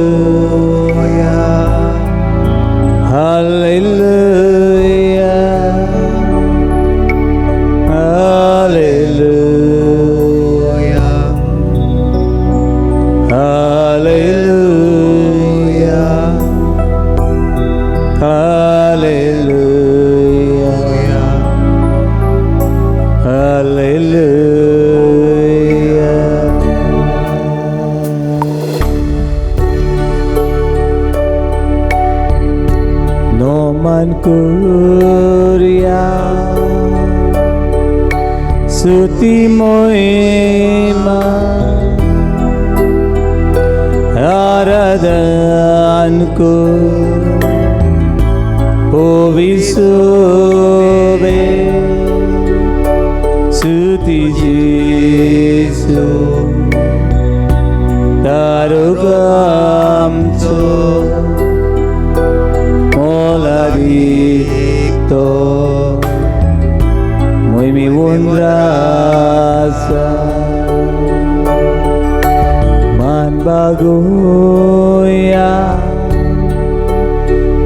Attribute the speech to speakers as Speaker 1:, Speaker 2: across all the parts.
Speaker 1: Hallelujah. Hallelujah. Hallelujah. Hallelujah. Hallelujah. Hallelujah. Noman Kurya Suti Moima Aradanku Povisube Suti Jesu Darugamto Moladicto Muy mi wundrasa Man baguya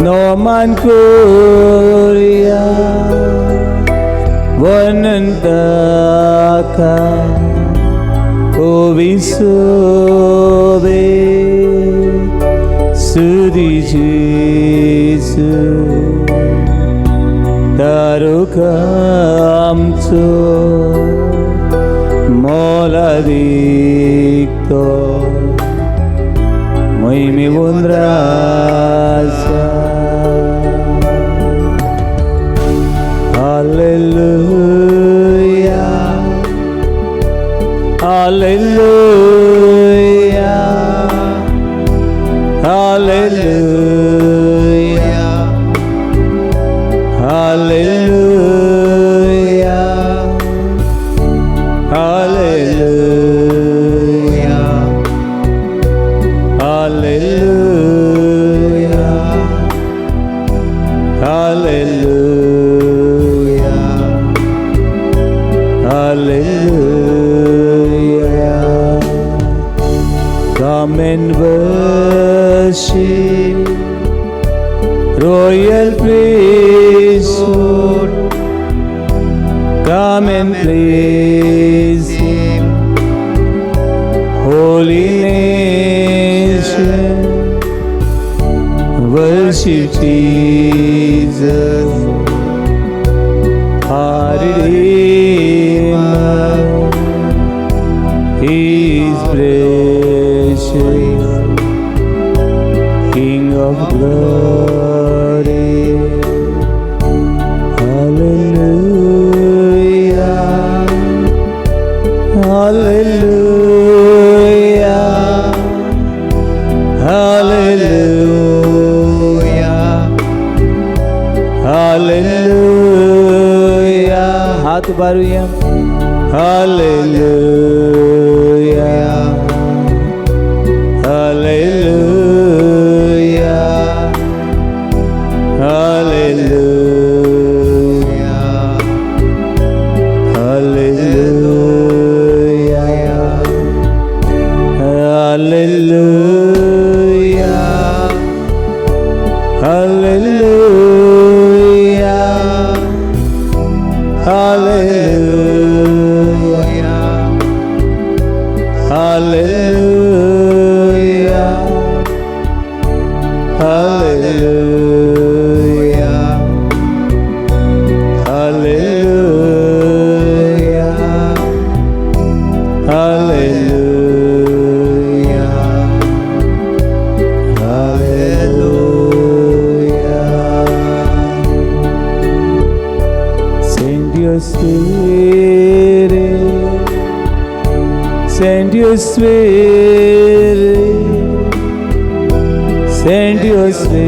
Speaker 1: No man kuria Wanantaka Ovisobe Sudi Jesu Darukamto Moladicto Muy mi wundrasa Hallelujah. Hallelujah. Hallelujah. Hallelujah. Hallelujah. Hallelujah. Hallelujah. Hallelujah. Come and worship Royal priesthood. Come and praise Him, Holy nation. Worship Jesus, our Redeemer. He is precious, King of glory. Hallelujah. Hallelujah. Hallelujah. Hallelujah. हाथ बारुया. Hallelujah. Hallelujah. Hallelujah. Hallelujah. Hallelujah. Hallelujah. Hallelujah. Hallelujah. Hallelujah. Hallelujah. Hallelujah. Hallelujah. Send your spirit. Send your spirit. Send your spirit.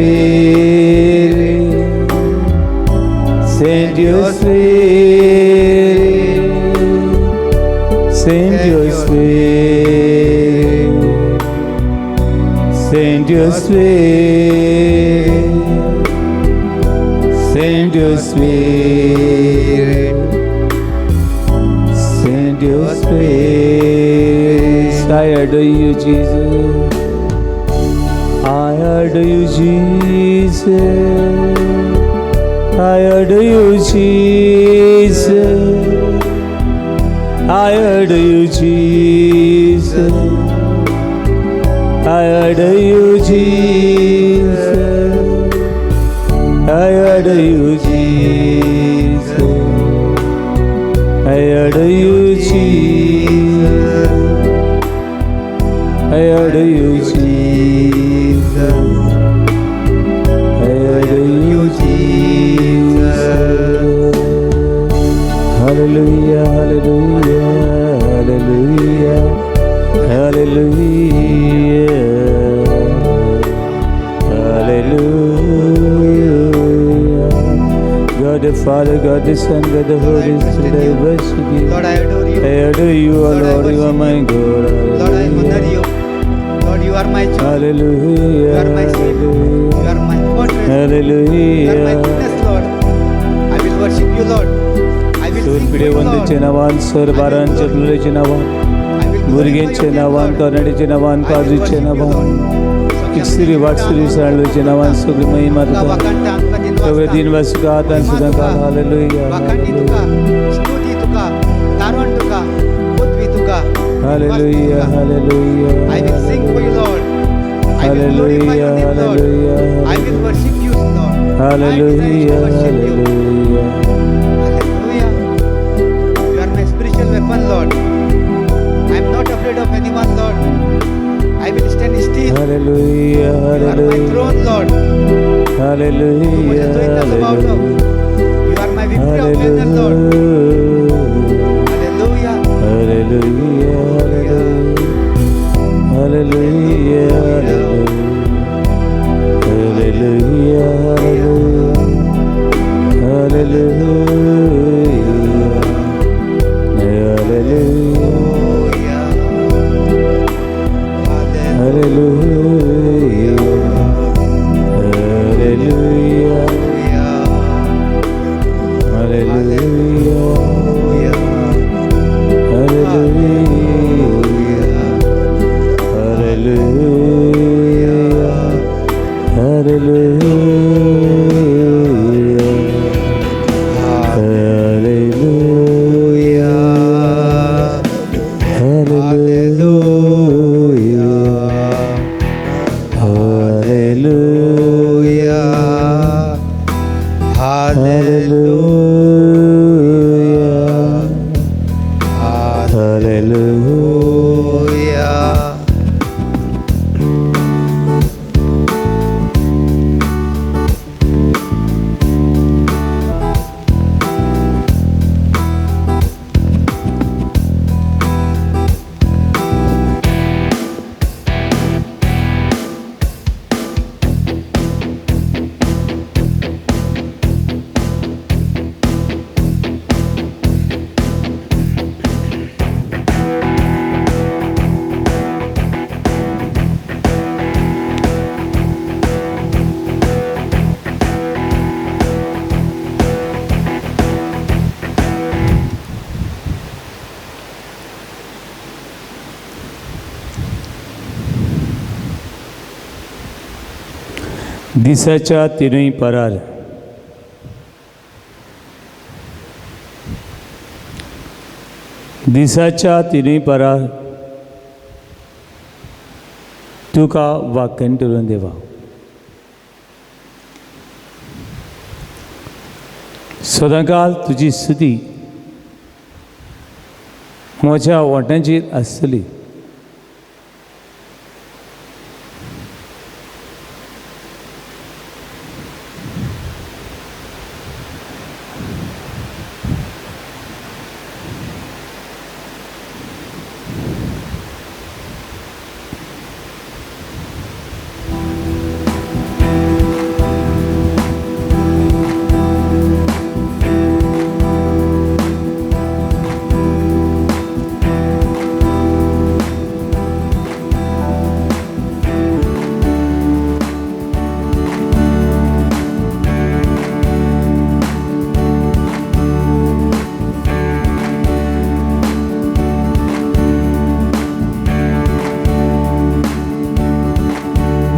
Speaker 1: Send your spirit. Send your spirit. Send your spirit. Send your spirit. Send your spirit. adore you, Jesus. I adore you, Jesus. I adore you, Jesus. I adore you, Jesus. I adore you, Jesus. I adore you, Jesus. I adore you, Jesus. I adore you, Jesus. I adore you, Jesus. Hallelujah, hallelujah, hallelujah, hallelujah, hallelujah. God the Father, God the Son, God the Holy Spirit, I worship you.
Speaker 2: Lord, I adore you.
Speaker 1: I adore you, O Lord, you are my God.
Speaker 2: Lord, I honor you. Lord, you are my joy.
Speaker 1: Hallelujah.
Speaker 2: You are my shield. You are my fortress.
Speaker 1: Hallelujah.
Speaker 2: You are my goodness, Lord. I will worship you, Lord. I will sing for you, Lord.
Speaker 1: Cinavan, Sorbaran, Chaplu Cinavan, Burgin Cinavan, Tornadi Cinavan, Kazu Cinavan, Kixiri Vatsuri Salu Cinavan, Sugrimai Mata, Kavadin Vasukatan Sudankal, hallelujah.
Speaker 2: Stuti tuka, Taron tuka, Putvi tuka,
Speaker 1: Hallelujah, hallelujah.
Speaker 2: I will sing for you, Lord. I will glorify your name, Lord. I will worship you, Lord.
Speaker 1: Hallelujah, hallelujah.
Speaker 2: Hallelujah. You are my spiritual weapon, Lord. I am not afraid of anyone, Lord. I will stand still.
Speaker 1: Hallelujah,
Speaker 2: You are my
Speaker 1: hallelujah.
Speaker 2: throne, Lord.
Speaker 1: Hallelujah,
Speaker 2: You are my victory of banner, Lord. Hallelujah.
Speaker 1: Hallelujah, hallelujah, hallelujah, hallelujah, hallelujah, hallelujah, दिसाच्या तिनूय पारार दिसाच्या तिनूय पारार तुका वाकंटरून देवा सदांकाल तुजी स्तुती म्हज्या ओठांचेर आसतली.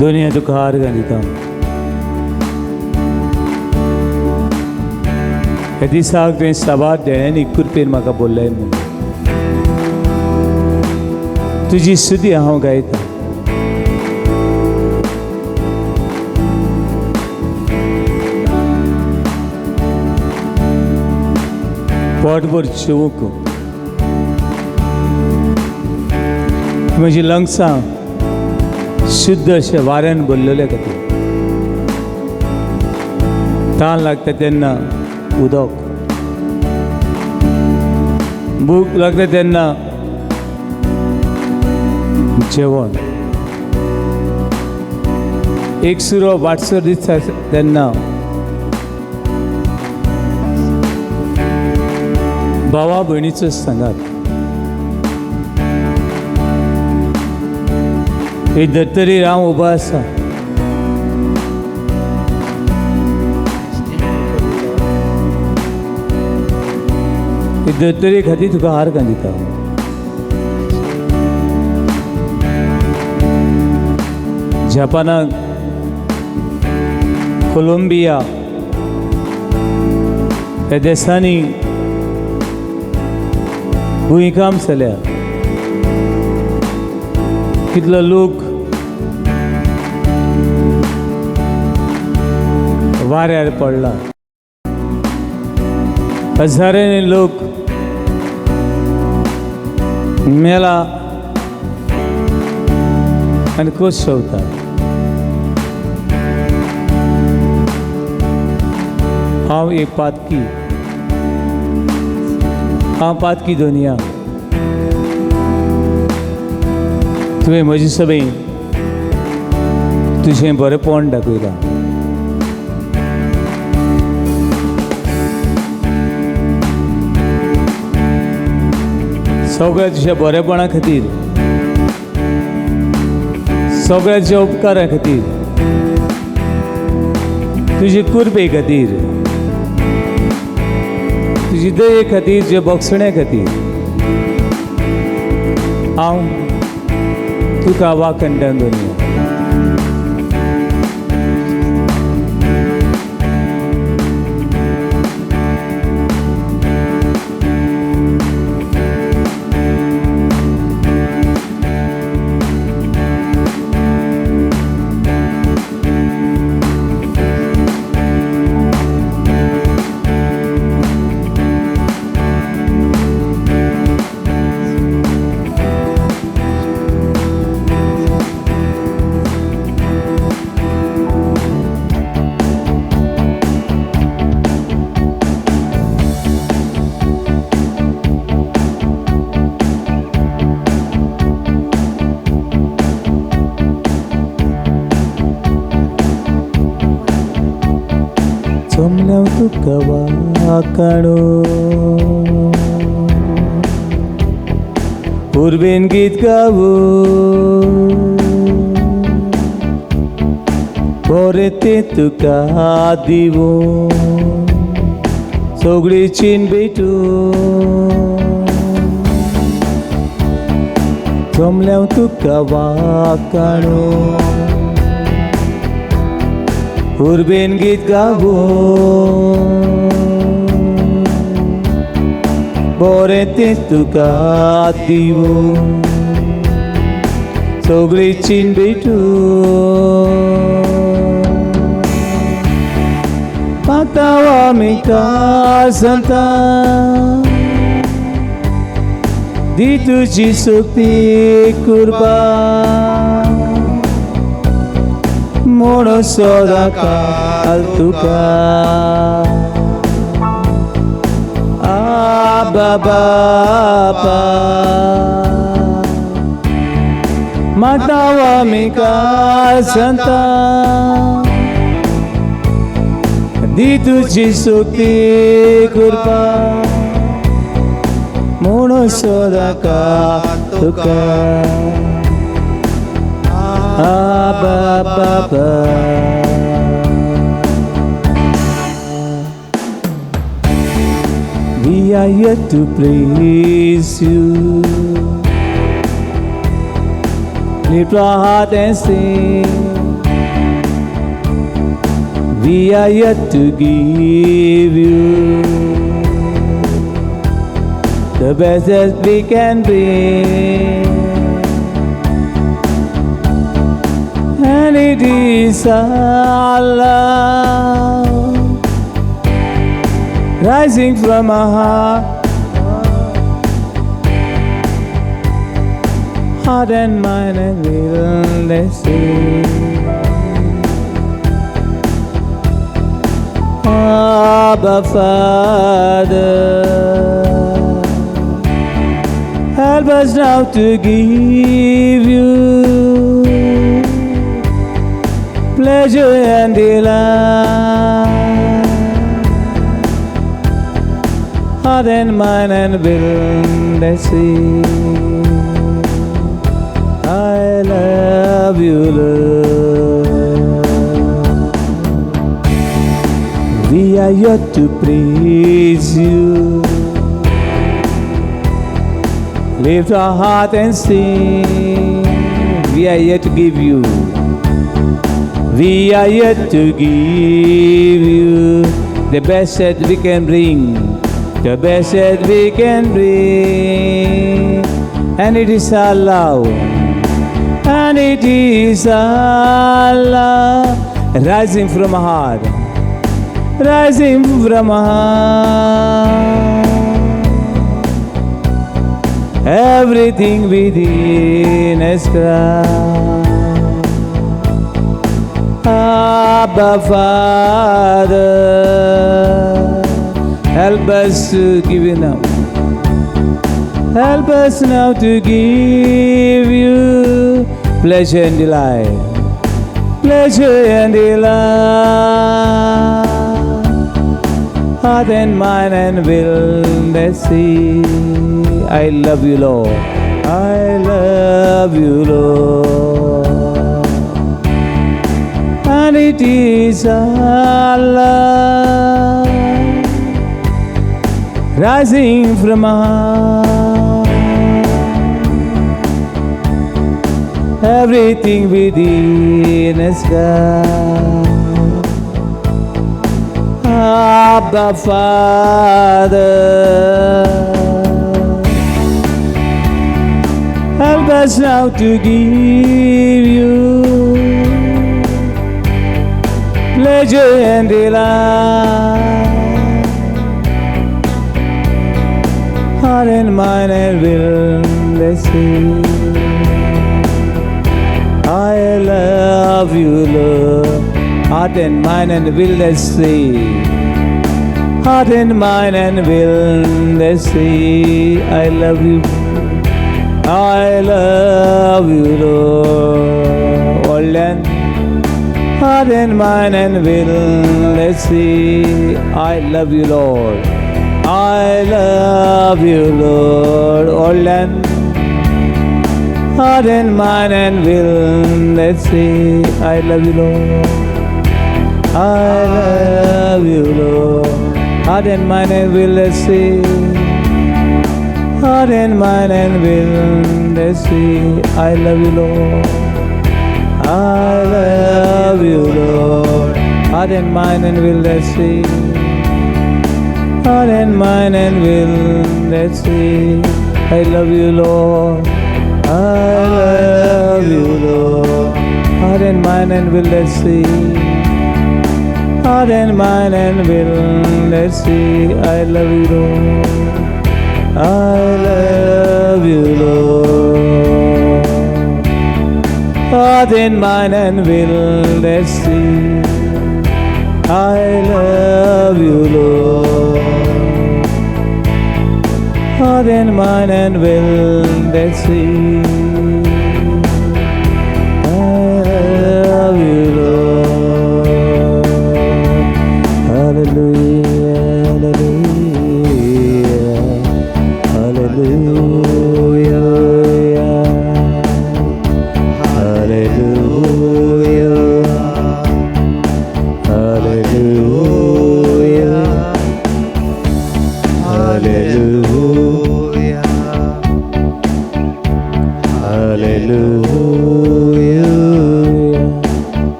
Speaker 1: दुनिया तुका हार घालिता. हे दिसाक तुवें साबार देण्यानी कृपेन म्हाका बोल्लें म्हूण तुजी सुदी हांव गायता. पोटभर जेवूंक म्हजी लंग्सां शुद्ध अशें वाऱ्यान भरलेले खातीर तान लागता तेन्ना उदक, भूक लागता तेन्ना जेवण, एकसुरो वाटसर दिसता तेन्ना भावा भयणीचो सांगात. हे धर्तरेर हांव उबो आसा. हे धर्तरे खातीर तुका हार घालिता. जपानाक कोलंबिया ह्या देशांनी भुंयकांप जाल्या. कितलो लोक वाऱ्यार पडला. हजारांनी लोक मेला आनी खोस शेवता. हांव एक पातकी दुनिया. तुवें म्हजे सभेन तुजें बरेंपण दाखयलां. सगळ्या तुज्या बरेपणा खातीर, सगळ्या तुज्या उपकारा खातीर, तुजे कृपे खातीर, तुजी दये खातीर, तुज्या बोगसण्या खातीर हांव तुका वाखणटां दुनिया. जमल्याव तुका वाखाणो उर्बेन गीत गावो बरें तें तुका दिवो सगळी चीन भेटू जमल्याव तुका वाखाणो उर्बेन गीत गावो बरें तें तुका दिवो सगळी चीन भेटू पातावा मिका संता दी तुझी सोपी कुर्बान मोनो सोदा काल तुका बाबा मातावा मिका संता दी तुझी सोपी कुर्बान मोनो सोदा काल तुका Baba. We are here to praise you. Lift our heart and sing. we are yet to give you the best that we can bring, and it is our love rising from our heart and mind and will they sing. Abba Father, help us now to give you pleasure and delight, heart and mind and will they sing. I love you, Lord. We are yet to praise you. Lift our heart and sing. We are yet to give you. We are yet to give you the best that we can bring. The best that we can bring. And it is our love. And it is our love rising from our heart. Rising from our heart. Everything within us cries, Abba Father, help us to give you now. Help us now to give you pleasure and delight. Pleasure and delight. Heart and mind and will they see. I love you, Lord. I love you, Lord. And it is our love rising from our heart. Everything within us, God. Abba Father, help us now to give you pleasure and delight, heart and mind and will they sing. I love you, Lord. Heart and mind and will they sing. Heart and mind and will they say, I love you. I love you, Lord. All and heart and mind and will they say, I love you, Lord. I love you, Lord. All and heart and mind and will they say, I love you, Lord. I love you, Lord. Heart and mind and will they say, heart and mind and will they say, I love you, Lord. I love you, Lord. Heart and mind and will they say, heart and mind and will they say, I love you, Lord. I love you, Lord. Heart and mind and will they say, heart and mind and will let's see, I love you, Lord. I love you, Lord. Heart and mind and will let's see, I love you, Lord. Heart and mind and will let's see, I love you, Lord. Hallelujah, hallelujah, hallelujah, hallelujah, hallelujah, hallelujah,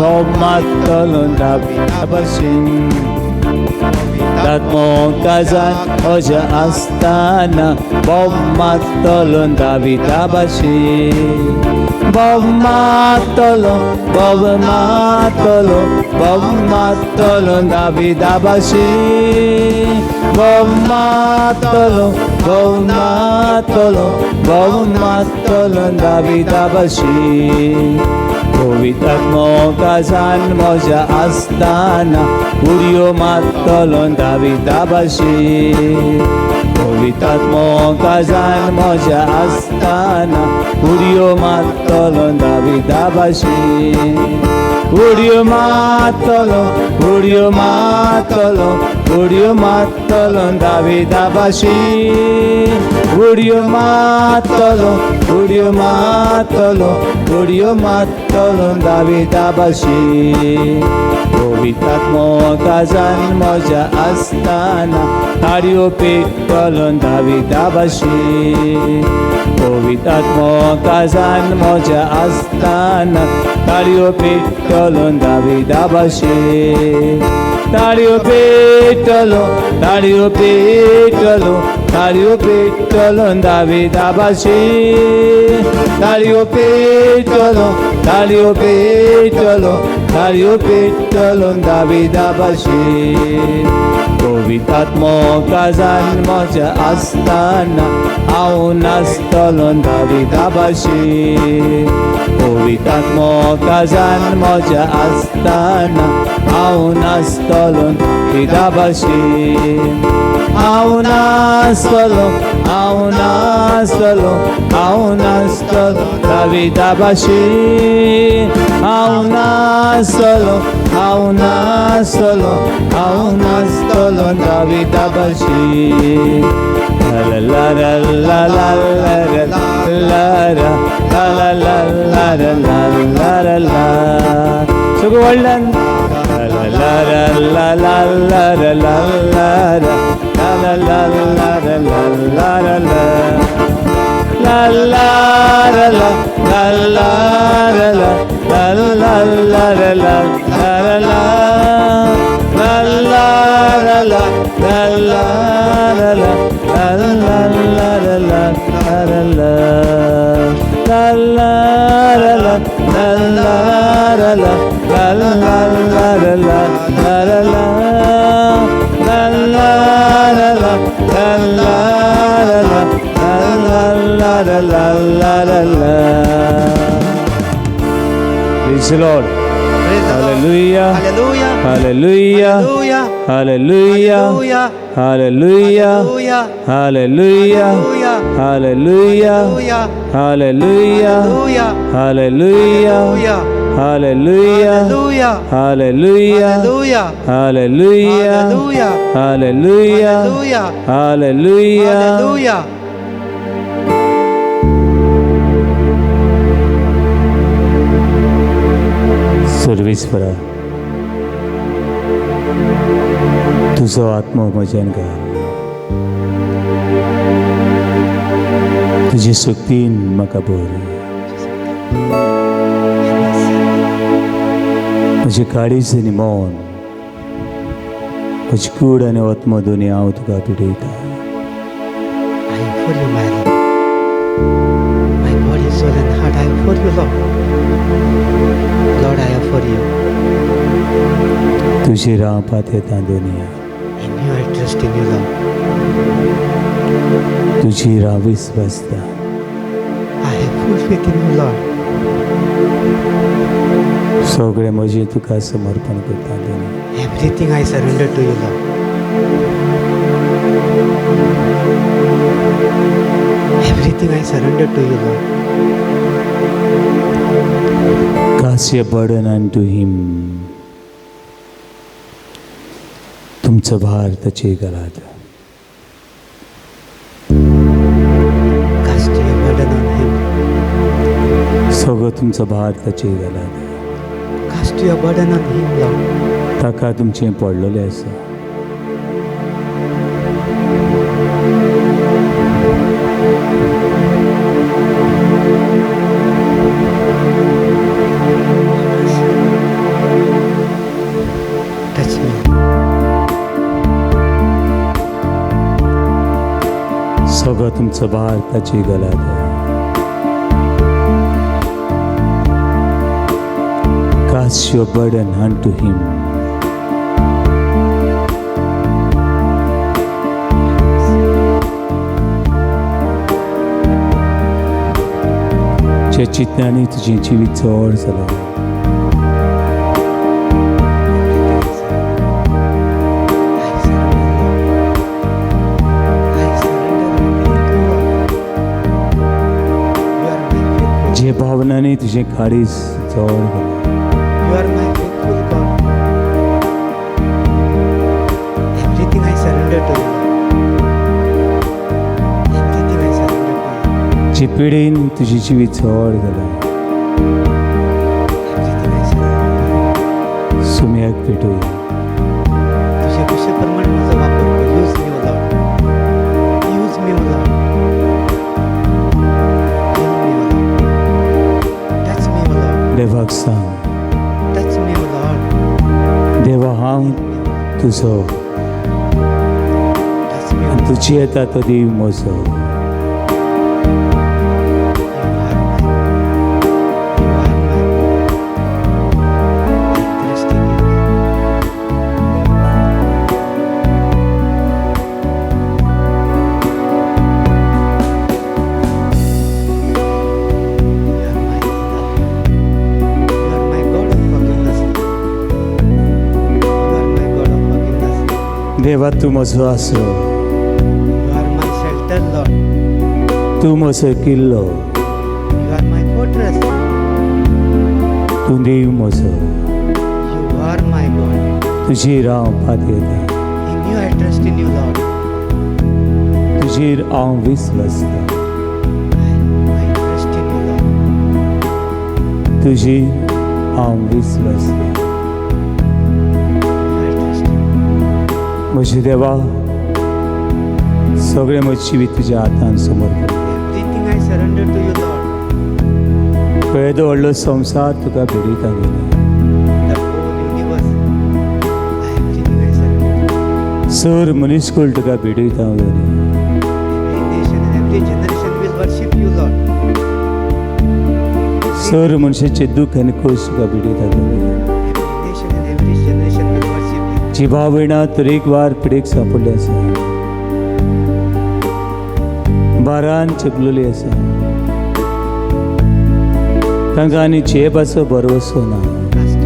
Speaker 1: 범마떨론 다비다바신 tatmo kazan oja astana bommatolon davidabashi bommatolon davidabashi bommatolon davidabashi Povitatmo kazan moja astana Uriyo matolon davidabashi Povitatmo kazan moja astana Uriyo matolon davidabashi Uriyo matolon davidabashi Uriyo matolon davidabashi Povitatmo kazan moja astana Hariyo petolon davidabashi Povitatmo kazan moja astana Hariyo petolon davidabashi Hariyo petolon davidabashi Hariyo petolon davidabashi Povitatmo kazan moja astana Aunastolon davidabashi Povitatmo kazan moja astana Aunastolon davidabashi Aunastolon davidabashi Aunastolon davidabashi la la la la la la la Suguvallan la la la la la la Praise the Lord. Hallelujah. Hallelujah. Hallelujah. Hallelujah. Hallelujah. Hallelujah. Hallelujah. Hallelujah. Hallelujah. Hallelujah. Hallelujah. Hallelujah. Hallelujah. सर्वेश्वरा तुझं आत्मभजन कर तुझी शक्तीन म्हाका भर म्हजी काळीज आनी मौन म्हजी कूड आनी आत्मा दोनी हांव तुका पिडयता
Speaker 2: I am for you, my Lord. My body, soul, and heart, I am for you, Lord. Lord, I am for you.
Speaker 1: तुझी रावपात येता Doniya
Speaker 2: In you, I trust in you, Lord.
Speaker 1: तुझी रावीस बसता
Speaker 2: I have full faith in you, Lord.
Speaker 1: सगळे म्हजें तुका समर्पण करता Doniya
Speaker 2: Everything I surrender to you, Lord. Everything I surrender to you, Lord.
Speaker 1: Cast your burden unto him. तुमचं भार त्याचे गळ्यात
Speaker 2: Cast your burden on Him.
Speaker 1: सगळं तुमचं भार त्याचे गळ्यात
Speaker 2: Cast your burden on Him, Lord.
Speaker 1: ताका तुमचें पडलेलें आसा
Speaker 2: 예수님.
Speaker 1: सगळं तुमचं भार त्याची गला द्या. Cast your burden unto him. जे चिंतनांनी तुझी जिवीत चड जालो. जे भावनांनी तुझे काळीज चड जालो.
Speaker 2: You are my faithful God. Everything I surrender to you. Everything I surrender to you.
Speaker 1: जे पिढीन तुझी जिवीत चड जालो.
Speaker 2: Everything I surrender to you.
Speaker 1: सुम्याक पेटूया.
Speaker 2: तुझ्या खुशीप्रमाणे माझा वापर कर. Use me, O Lord. Use me, O Lord. Heal me, O Lord. Touch me, O Lord.
Speaker 1: देवाक सांग.
Speaker 2: Touch me, O Lord.
Speaker 1: देवा हांव तुझो
Speaker 2: Touch me, O
Speaker 1: आनी
Speaker 2: Lord.
Speaker 1: तुजी येता तो देव म्हजो.
Speaker 2: You are my I trust in you. You are my healer. You are my God of forgiveness. You are my God of forgiveness.
Speaker 1: देवा तू म्हजो आसरो.
Speaker 2: You are my shelter, Lord.
Speaker 1: तू म्हजो किल्लो.
Speaker 2: You are my fortress.
Speaker 1: तू देव म्हजो.
Speaker 2: You are my God.
Speaker 1: तुजेर हांव पातयता.
Speaker 2: In you I trust in you, Lord.
Speaker 1: तुजेर हांव विस्वासता.
Speaker 2: I trust in you, Lord.
Speaker 1: तुजेर हांव विस्वासता.
Speaker 2: I trust in you.
Speaker 1: म्हजे देवा सगळें म्हजें जिवीत तुज्या हातान समर्पण.
Speaker 2: Everything I surrender to you, Lord.
Speaker 1: पळयतो व्हडलो संवसार तुका भेटयता गेलो.
Speaker 2: The whole universe. Everything I surrender to you.
Speaker 1: Sir मनीसकुळ तुका भेटयता गेली.
Speaker 2: Every nation and every generation will worship you, Lord.
Speaker 1: Sir मनशाचे दुख आनी खोस तुका भेटयता गेली.
Speaker 2: Every nation and every generation will worship you.
Speaker 1: जी भावयणां तरेकवार पिडेक सापडली आसा. बारान चिपलेली आसा. तांकां आनी जेबाचो भरवसो ना.
Speaker 2: Cast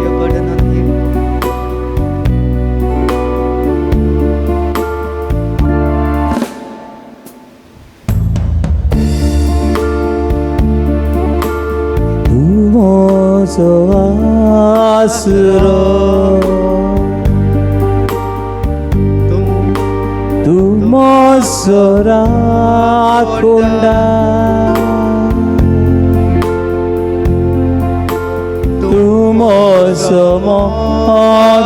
Speaker 2: your burden on him.
Speaker 1: तू म्हजो आसरो. तू म्हजो राखोंडा. तू म्हजो मोगाळी.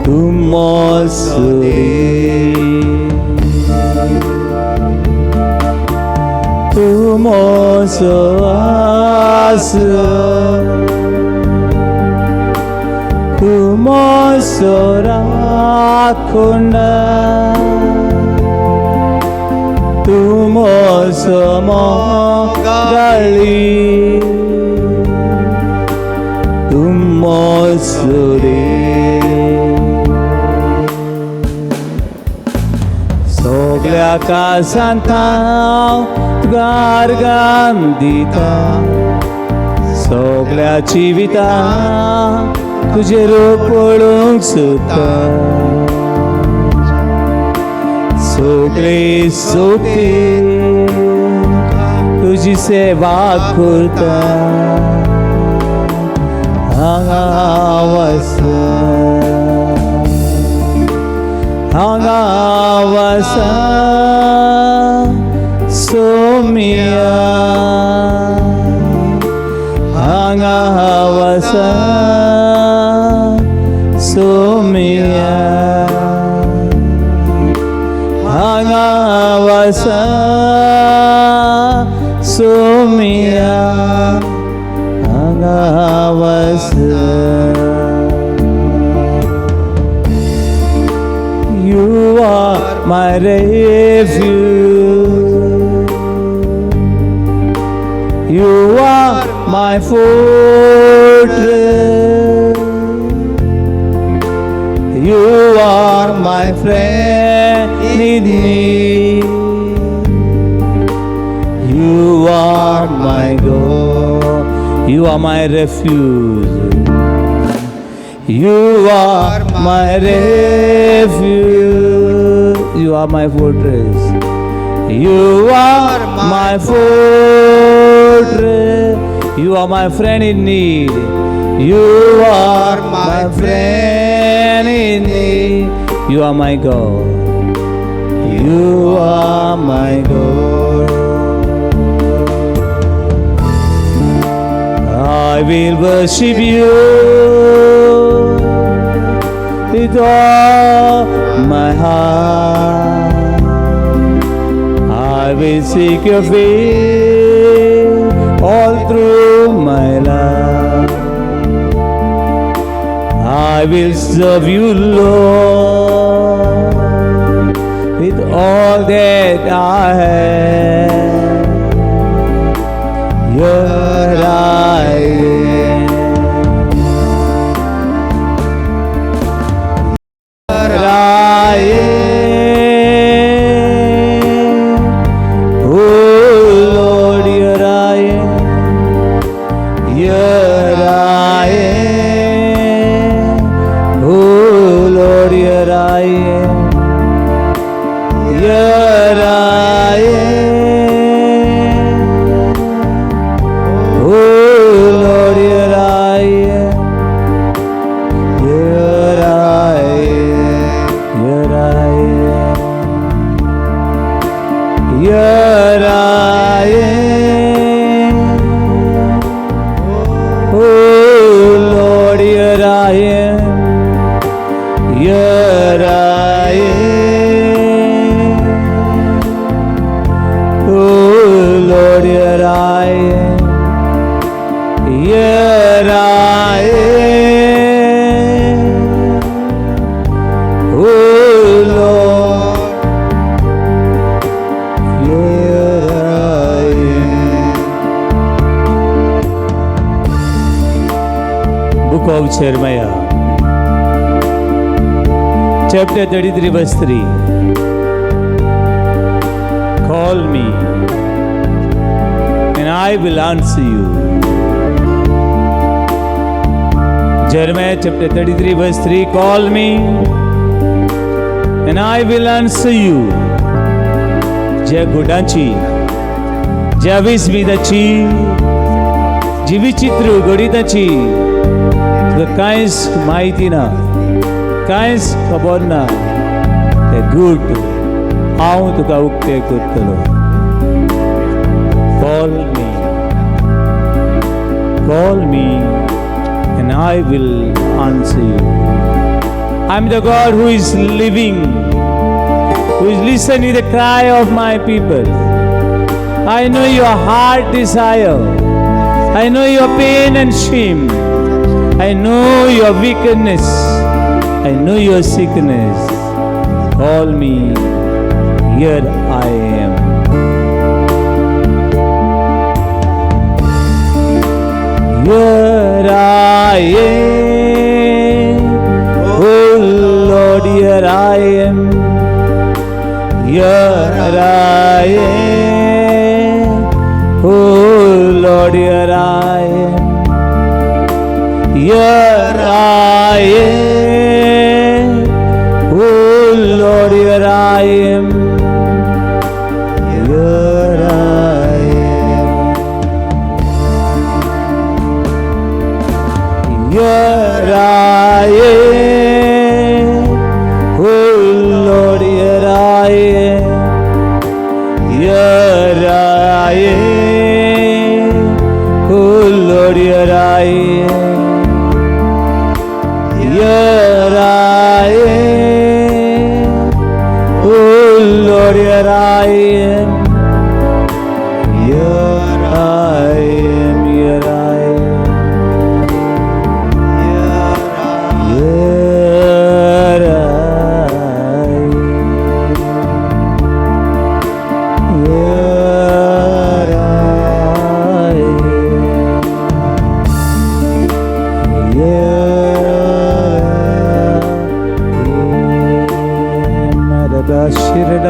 Speaker 1: तू म्हजो तू म्हजो आसरो. तू म्हजो राखोंडा. तू म्हजो मोगाळी. तू म्हजो सगळ्या काळजांत हांव तुका आर्गां दिता. सगळ्या जिवितांत तुजेर पळोवंक सोदता. सगळे सोबती तुजी सेवा करता. हांगा वसा. हांगा वसा सोमिया. हांगा वसा सोमिया. हांगा वसा सोमिया. हांगा was you are my refuge, you are my fortress, you are my friend in need, you are my God, you are my refuge. You are my refuge, you are my fortress, you are my fortress, you are my friend in need, you are my friend in need, you are my God, you are my God. I will worship you with all my heart. I will seek your face all through my life. I will serve you, Lord, with all that I have. Here I am. Of Jeremiah, chapter 33, verse 3. Call me, and I will answer you. Jeremiah chapter 33, verse 3. Call me, and I will answer you. ज्या घोटांची, ज्या विस्मिताची, जी विचित्र गणिताची कांयच माहिती ना, कांयच खबर ना, ते गुड हांव तुका उक्तें करतलो. Call me, and I will answer you. I am the God who is living, who is listening to the cry of my people. I know your heart desire. I know your pain and shame. I know your weakness. I know your sickness. Call me. Here I am. Here I am. Oh Lord, here I am. Here I am. Oh Lord, here I am. Here I am. Oh Lord, here I am. Here I am. Here I am. Oh Lord, here I am. Here I am. Oh Lord, here I am. Here I am. Oh Lord, here I am. Here I am. Here I am.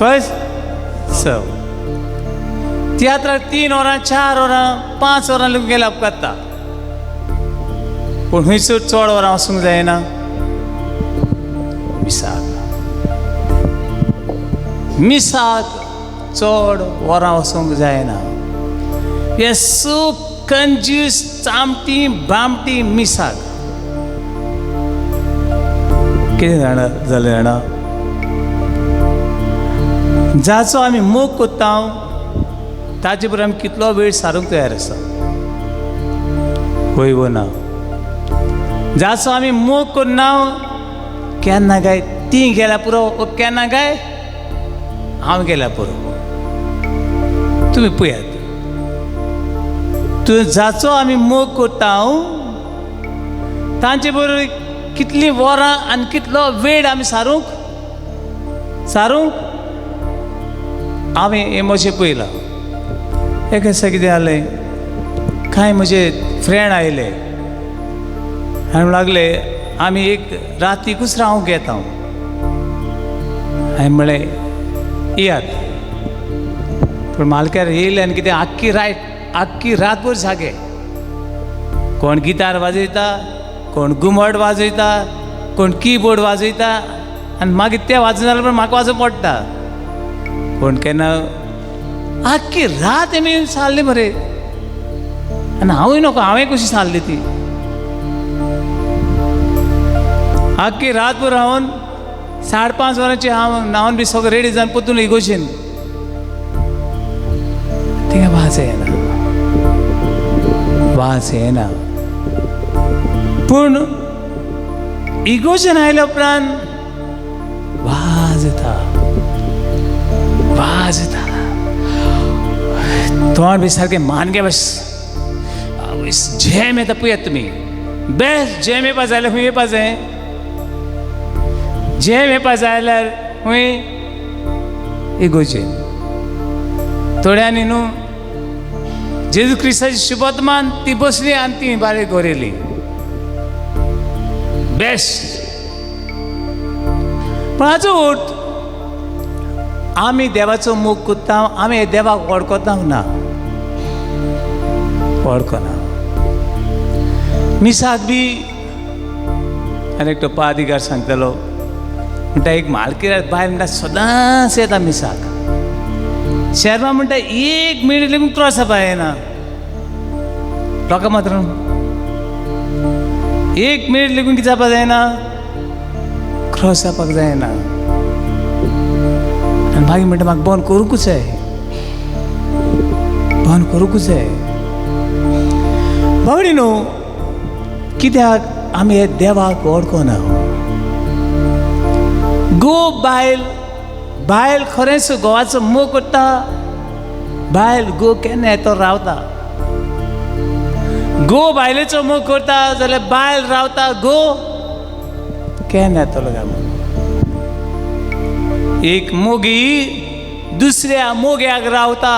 Speaker 3: First सर्व तियात्राक 3 वरां 4 वरां 5 वरां लोक गेला उपकारता पूण खंयसर चड वरां वचूंक जायना मिसाक चड वरां वचूंक जायना हे सो कंजूस चामटी बामटी मिसाक कितें जालें जाणा जाचो आमी मोग कोत्ता ताचे बरोबर आमी कितलो वेळ सारूंक तयार आसा होय वो ना जाचो आमी मोग करना केन्ना काय ती गेल्या पुरो केन्ना काय हांव गेल्या पुरो तुमी पळयात तूं जाचो आमी मोग करता तांचे बरोबर कितली वरां आनी कितलो वेळ आमी सारूंक हांवें हें म्हजें पळयलां एक दिसा कितें जालें कांय म्हजे फ्रेंड आयले आनी लागले आमी एक रातीकूच रावंक येता हांवें म्हणलें येयात पूण मालकार येयले आनी कितें आख्खी रातभर जागे कोण गिटार वाजयता कोण घुमट वाजयता कोण कीबोर्ड वाजयता आनी मागीर तें वाजून जाल्यार म्हाका वाजोवंक पडटा कोण केन्ना आख्खी रात आमी सारली मरे आनी हांवूय नको हांवें कशी सारली ती आख्खी रातभर रावन 5:30 वरांची हांव न्हांवन बी सगळें रेडी जावन पोतून इगोशेन थिंगा वाज येना पूण इगोशेन आयल्या उपरांत वाज येता तोंड बी सारकें मानगे बस झेम येता पळयात तुमी बेस्ट झेम येवपा जाल्यार खंय येवपा जाय झेम येवपा जाल्यार खंय इगोशेन थोड्यांनी न्हू जेजू क्रिस्ताची शुभवर्तमान ती बसली आनी ती बारीक गोरेली बेस्ट पण आजूट आमी देवाचो मोग कोत्ता आमी देवाक वळखता ना वळखना मिसाक बी आनी एकटो पादिगार सांगतालो म्हणटा एक मालकीर बायल म्हणटा सदांच येता मिसाक शर्मा म्हणटा 1 मिनीट लेगून क्रॉस जावपा येना लोकां मात्र 1 मिनीट लेगून कितें जावपा जायना क्रॉस जावपाक जायना आनी मागीर म्हणटा म्हाका बंद करूंकूच जाय बावडी न्हू कित्याक आमी हे देवाक वळखना गो बायल खरेंच गोवाचो मोग करता बायल गो केन्ना येतो रावता गो बायलेचो मोग करता जाल्यार बायल रावता गो केन्ना येतलो काय म्हणून एक मोगी दुसऱ्या मोग्याक रावता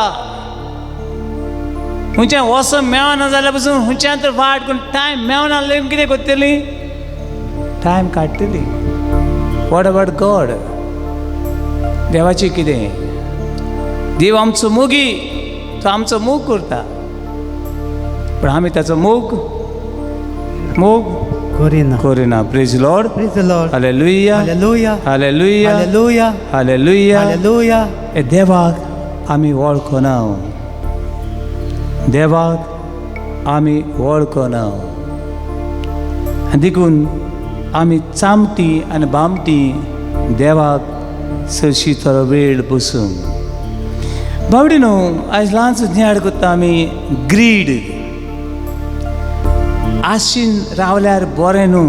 Speaker 3: हुंयच्यान वचोन मेळना जाल्यार पसून हुंयच्यान तर वाट करून टायम मेळना जाल्यार कितें करतली टायम काडटली वॉट अबाउट गॉड देवाचें कितें देव आमचो मोगी तो आमचो मोग करता पण आमी ताचो मोग करिना praise Lord hallelujah hallelujah hallelujah हे देवाक आमी वळखना आनी देखून आमी चामटी आनी बामटी देवाक चडशी थोडो वेळ बसून बावडी न्हू आयज ल्हानसो न्याड करता आमी ग्रीड आशीन रावल्यार बरें न्हू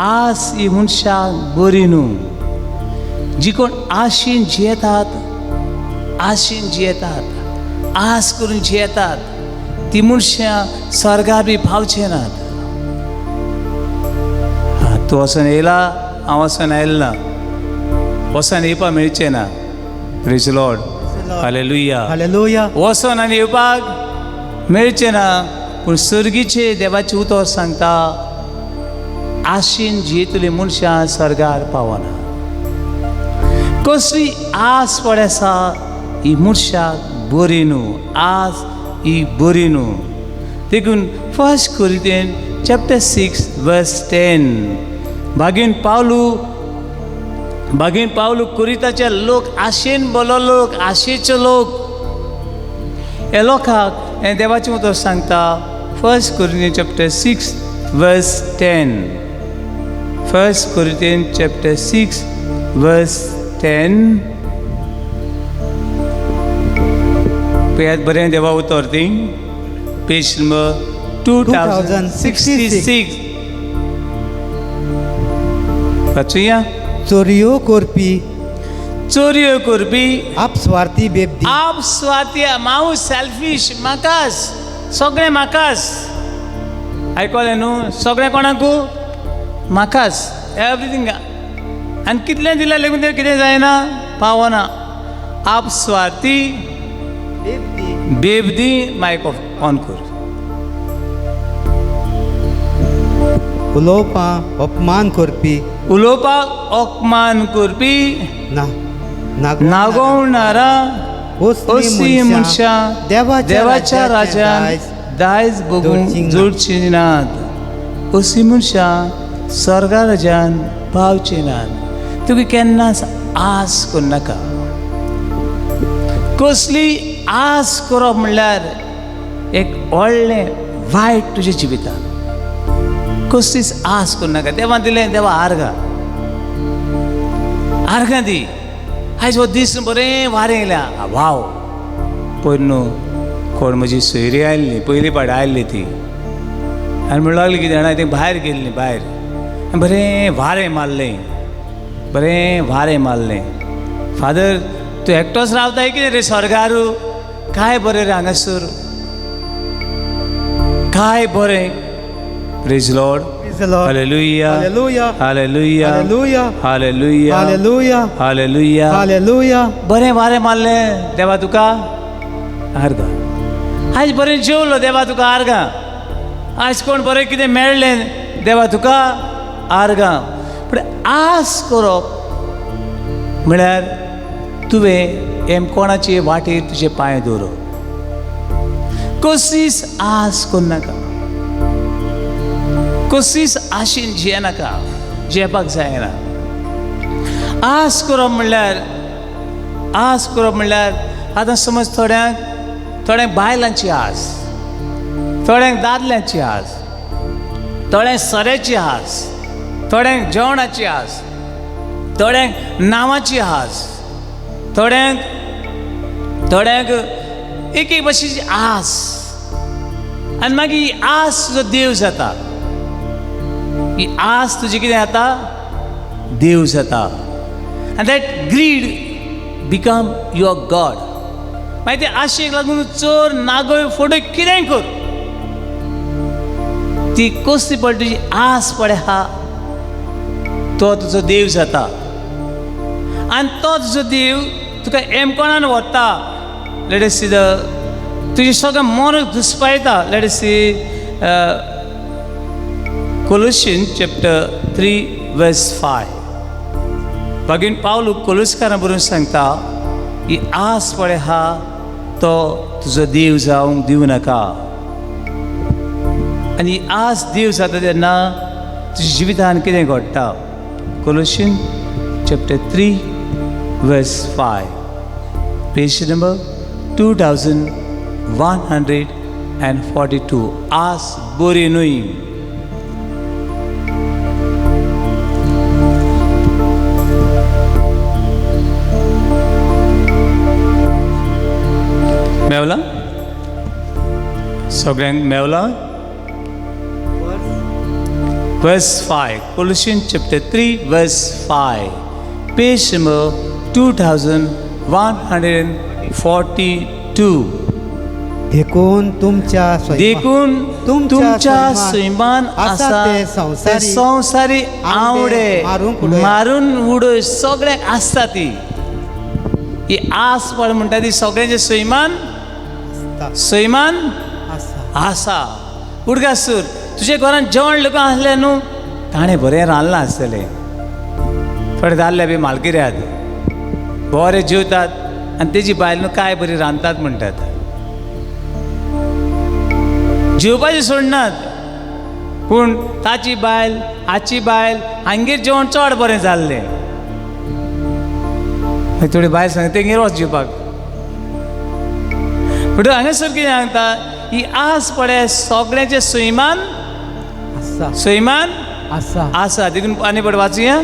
Speaker 3: आस ही मनशाक बरी न्हू जी कोण आशीन जियेतात आस करून जियेतात ती मनशां स्वर्गार बी पावचे नात तूं वचून येयला हांव वचून आयलो ना वचून येवपाक मेळचें ना प्रेज लॉर्ड हालेलुया वचून आनी येवपाक मेळचें ना पूण सर्गीचे देवाचे उतर सांगता आशीन जियेतली मनशां स्वर्गार पावना कसली आस पडे आसा ही मुर्शाक बरी न्हू आस ही बरी न्हू देखून 1 Corinthians chapter 6 verse 10 बागीन पावलू कुरिताचे लोक आशेन बोलो लोक आशेचे लोक हे लोकांक हे देवाचे उतर सांगता 1 Corinthians chapter 6 verse 10 1 Corinthians chapter 6 verse 10 पळयात बरें देवा उतर ती पेज नंबर 2066 वाचुया
Speaker 2: चोरयो करपी आपस्वार्थी बेबदी
Speaker 3: आप स्वार्थी हांव सेल्फिश म्हाकाच सगळें म्हाकाच आयकलें न्हू सगळें कोणाकू म्हाकाच एवरीथींग आनी कितलें दिलें लेगून तें कितें जायना पावना आप स्वार्थी बेबदी मायक ऑन कर
Speaker 2: उलोवपाक अपमान करपी
Speaker 3: उलोवपाक अपमान करपी नागोवणारा अशी मनशां देवाच्या राज्यान दायज बघून जोडची नात अशी मनशां स्वर्गा राज्यान पावची नात तुका केन्नाच आस करनाका कसली आस करप म्हणल्यार एक व्हडलें वायट तुज्या जिवितांत कसलीच आस करनाका देवा दिलें देवा आर्गां दी आयज हो दीस बरें वारें येयल्या वाव पयर न्हू कोण म्हजी सोयरी आयल्ली पयली पाड आयल्ली ती आनी म्हणूं लागली कितें जाणा ती भायर गेल्ली भायर बरें वारें मारलें फादर तूं एकटोच रावताय कितें रे स्वर्गारू काय बरें रे हांगासर काय बरें praise Lord hallelujah hallelujah hallelujah hallelujah hallelujah बरें वारें मारलें देवा तुका आर्गां आयज बरें जेवलो देवा तुका आर्गां आयज कोण बरें कितें मेळ्ळें देवा तुका आर्गां पूण आस करप म्हळ्यार तुवें हें कोणाचे वाटेर तुजे पांय दवरप कसलीच आस करनाका कसलीच आशेन जियेनाका जियेपाक जायना आस करप म्हणल्यार आतां समज थोड्यांक बायलांची आस थोड्यांक दादल्यांची आस थोड्यांक सऱ्याची आस थोड्यांक जेवणाची आस थोड्यांक नांवाची आस थोड्यांक एक भाशेची आस आनी मागीर ही आस तुजो देव जाता ही आस तुजी कितें जाता देव जाता आनी that greed become your god मागीर ते आशेक लागून चोर नागोय फोडोय कितेंय कर ती कसली पड तुजी आस पडे आहा तो तुजो देव जाता आनी तो तुजो देव तुका एमकोणान व्हरता लेट अस सी तुजें सगळें मन दुसपायता let us see Colossians chapter 3 verse 5 बागीन पावलू कोलोसकारां बरोवन सांगता ही आस पडे आहा तो तुजो देव जावंक दिवं नाका आनी ही आस देव जाता तेन्ना तुज्या जिवितांत कितें घडटा Colossians chapter 3 verse 5 page number 2142 आस बरी न्हय मेवला सगळ्यांक Mewla verse 5 Colossians chapter 3 verse 5 page number 2142
Speaker 2: देखून तुमच्या
Speaker 3: सैमान आसा ते संवसारी आवडे मारून उडय सगळ्यांक आसता ती ही आस पड म्हणटा ती सगळ्यांचे सैमान आसा उडगासूर तुजे घरान जेवण लोक आसलें न्हू ताणें बरें रांदलां आसतलें थोडे दादले बी मालगिऱ्यात बरे जेवतात आनी तेजी बायल न्हू काय बरी रांदतात म्हणटात. जेवपाचें सोडनात पूण ताची बायल हाची बायल हांगेर जेवण चड बरें जाल्लें. थोडी बायल सांगता तेंगेर वच जेवपाक. पूण हांगासर कितें सांगता ही आस पळय सगळ्यांचें सैमान
Speaker 2: आसा
Speaker 3: सैमान
Speaker 2: आसा
Speaker 3: आसा. देखून आनी बरें वाचुया.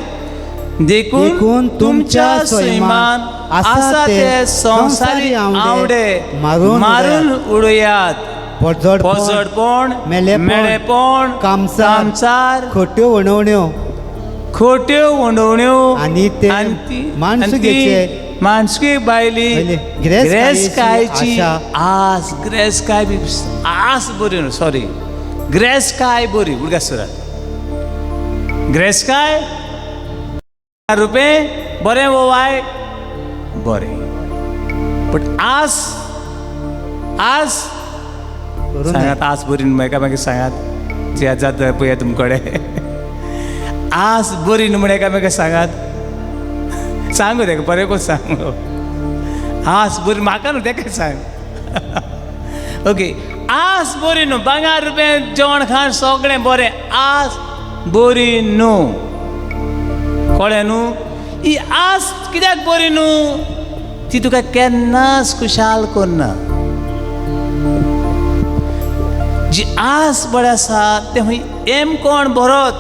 Speaker 3: देखून
Speaker 2: देखून
Speaker 3: तुमच्या सैमान आसा ते संवसारी आवडे मारून उडयात. पोसडपण मेळेपण कामसार
Speaker 2: खोट्यो उणवण्यो
Speaker 3: खोट्यो उडोवण्यो
Speaker 2: आनी ते माणसुगेचे
Speaker 3: माणसुकी बायली ग्रेसकायची
Speaker 2: आशा.
Speaker 3: आस ग्रेसकाय बी आस बरी न्हू सॉरी ग्रेसकाय बरी उडगासुरात. ग्रेसकाय रुपे बरें वो वायट बरें बट आस आस सांगात आस बरी न्हू एकामेका सांगात जे जाता पळया तुमकडे आस बरी न्हू म्हण एकामेका सांगात सांगू तेका बरें कोण सांगू आस बरी म्हाका न्हू तेका सांग. ओके आस बरी न्हू भांगर रुपये जेवण खाण सगळें बरें आस बरी न्हू. कळ्ळें न्हू. ही आस कित्याक बरी न्हू ती तुका केन्नाच खुशाल करना. जी आस बरी आसा ते हूंय एम कोण बरोत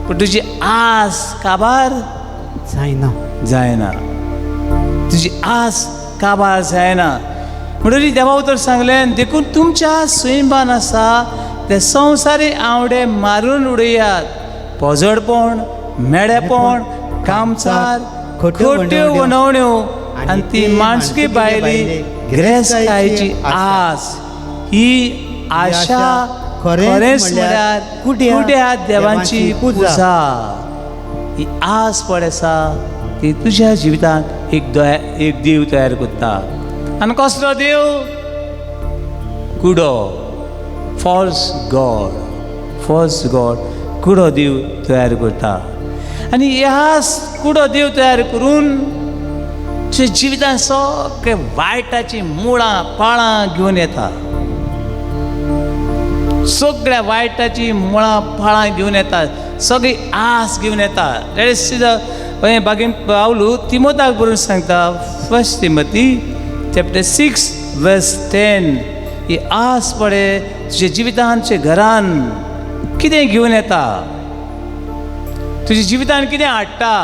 Speaker 3: पूण तुजी आस काबार जायना. तुजी आस काबार जायना म्हणटरी देवा उतर सांगलें देखून तुमच्या सैमान आसा ते संवसारी आवडे मारून उडयात. पोजडपण मेळेपण कामसार खोट्यो उणवण्यो आनी ती माणसुकी बायली ग्रेसकायची आस. ही आशा खरेंच म्हळ्यार कुड्या देवाची पुजा. ही आस पळय आसा ती तुज्या जिवितांत एक देव तयार करता. आनी कसलो देव कुडो फॉल्स गॉड कुडो देव तयार करता. आनी ह्या कुडो देव तयार करून तुज्या जिवितांत सगळे वायटाची मुळां पाळां घेवन येता. सगळ्या वायटाची मुळां पाळां घेवन येता. सगळी आस घेवन येता. बागेन पावलू तिमोथाक बरोवन सांगता 1 तिमोथी चॅप्टर 6 वर्स 10. ही आस पळय तुज्या जिवितांत तुज्या घरान कितें घेवन येता तुज्या जिवितांत कितें हाडटा.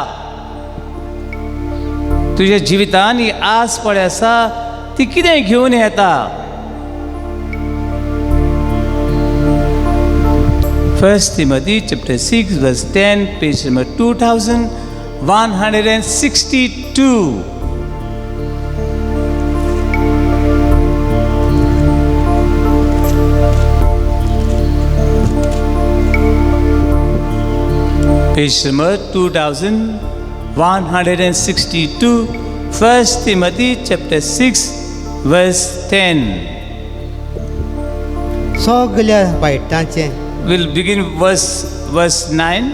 Speaker 3: तुज्या जिवितांत ही आस पळय आसा ती कितें घेवन येता. 1 Timothy chapter 6 verse 10 page number 2162. Page number 2162 1 Timothy chapter 6 verse 10.
Speaker 2: सगळ्या वायटांचे
Speaker 3: We'll begin verse 9.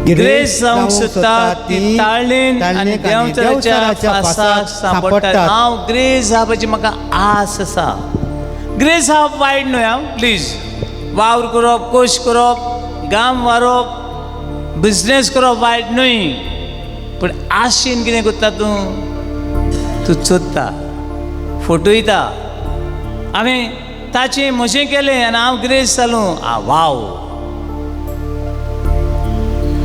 Speaker 3: ग्रेस जावंक सोदता ती ताळ्ळेन आनी देंवचाराच्या फासाक सांपडटात. हांव ग्रेस जावपाची म्हाका आस आसा. ग्रेस हांव वायट न्हय हांव प्लीज. वावर करप कोश करप गाम वारोप बिजनेस करप वायट न्हय पूण आशेन कितें करता तूं सोदता फटयता. हांवें ताचें म्हजें केलें आनी हांव ग्रेस जालो. वाव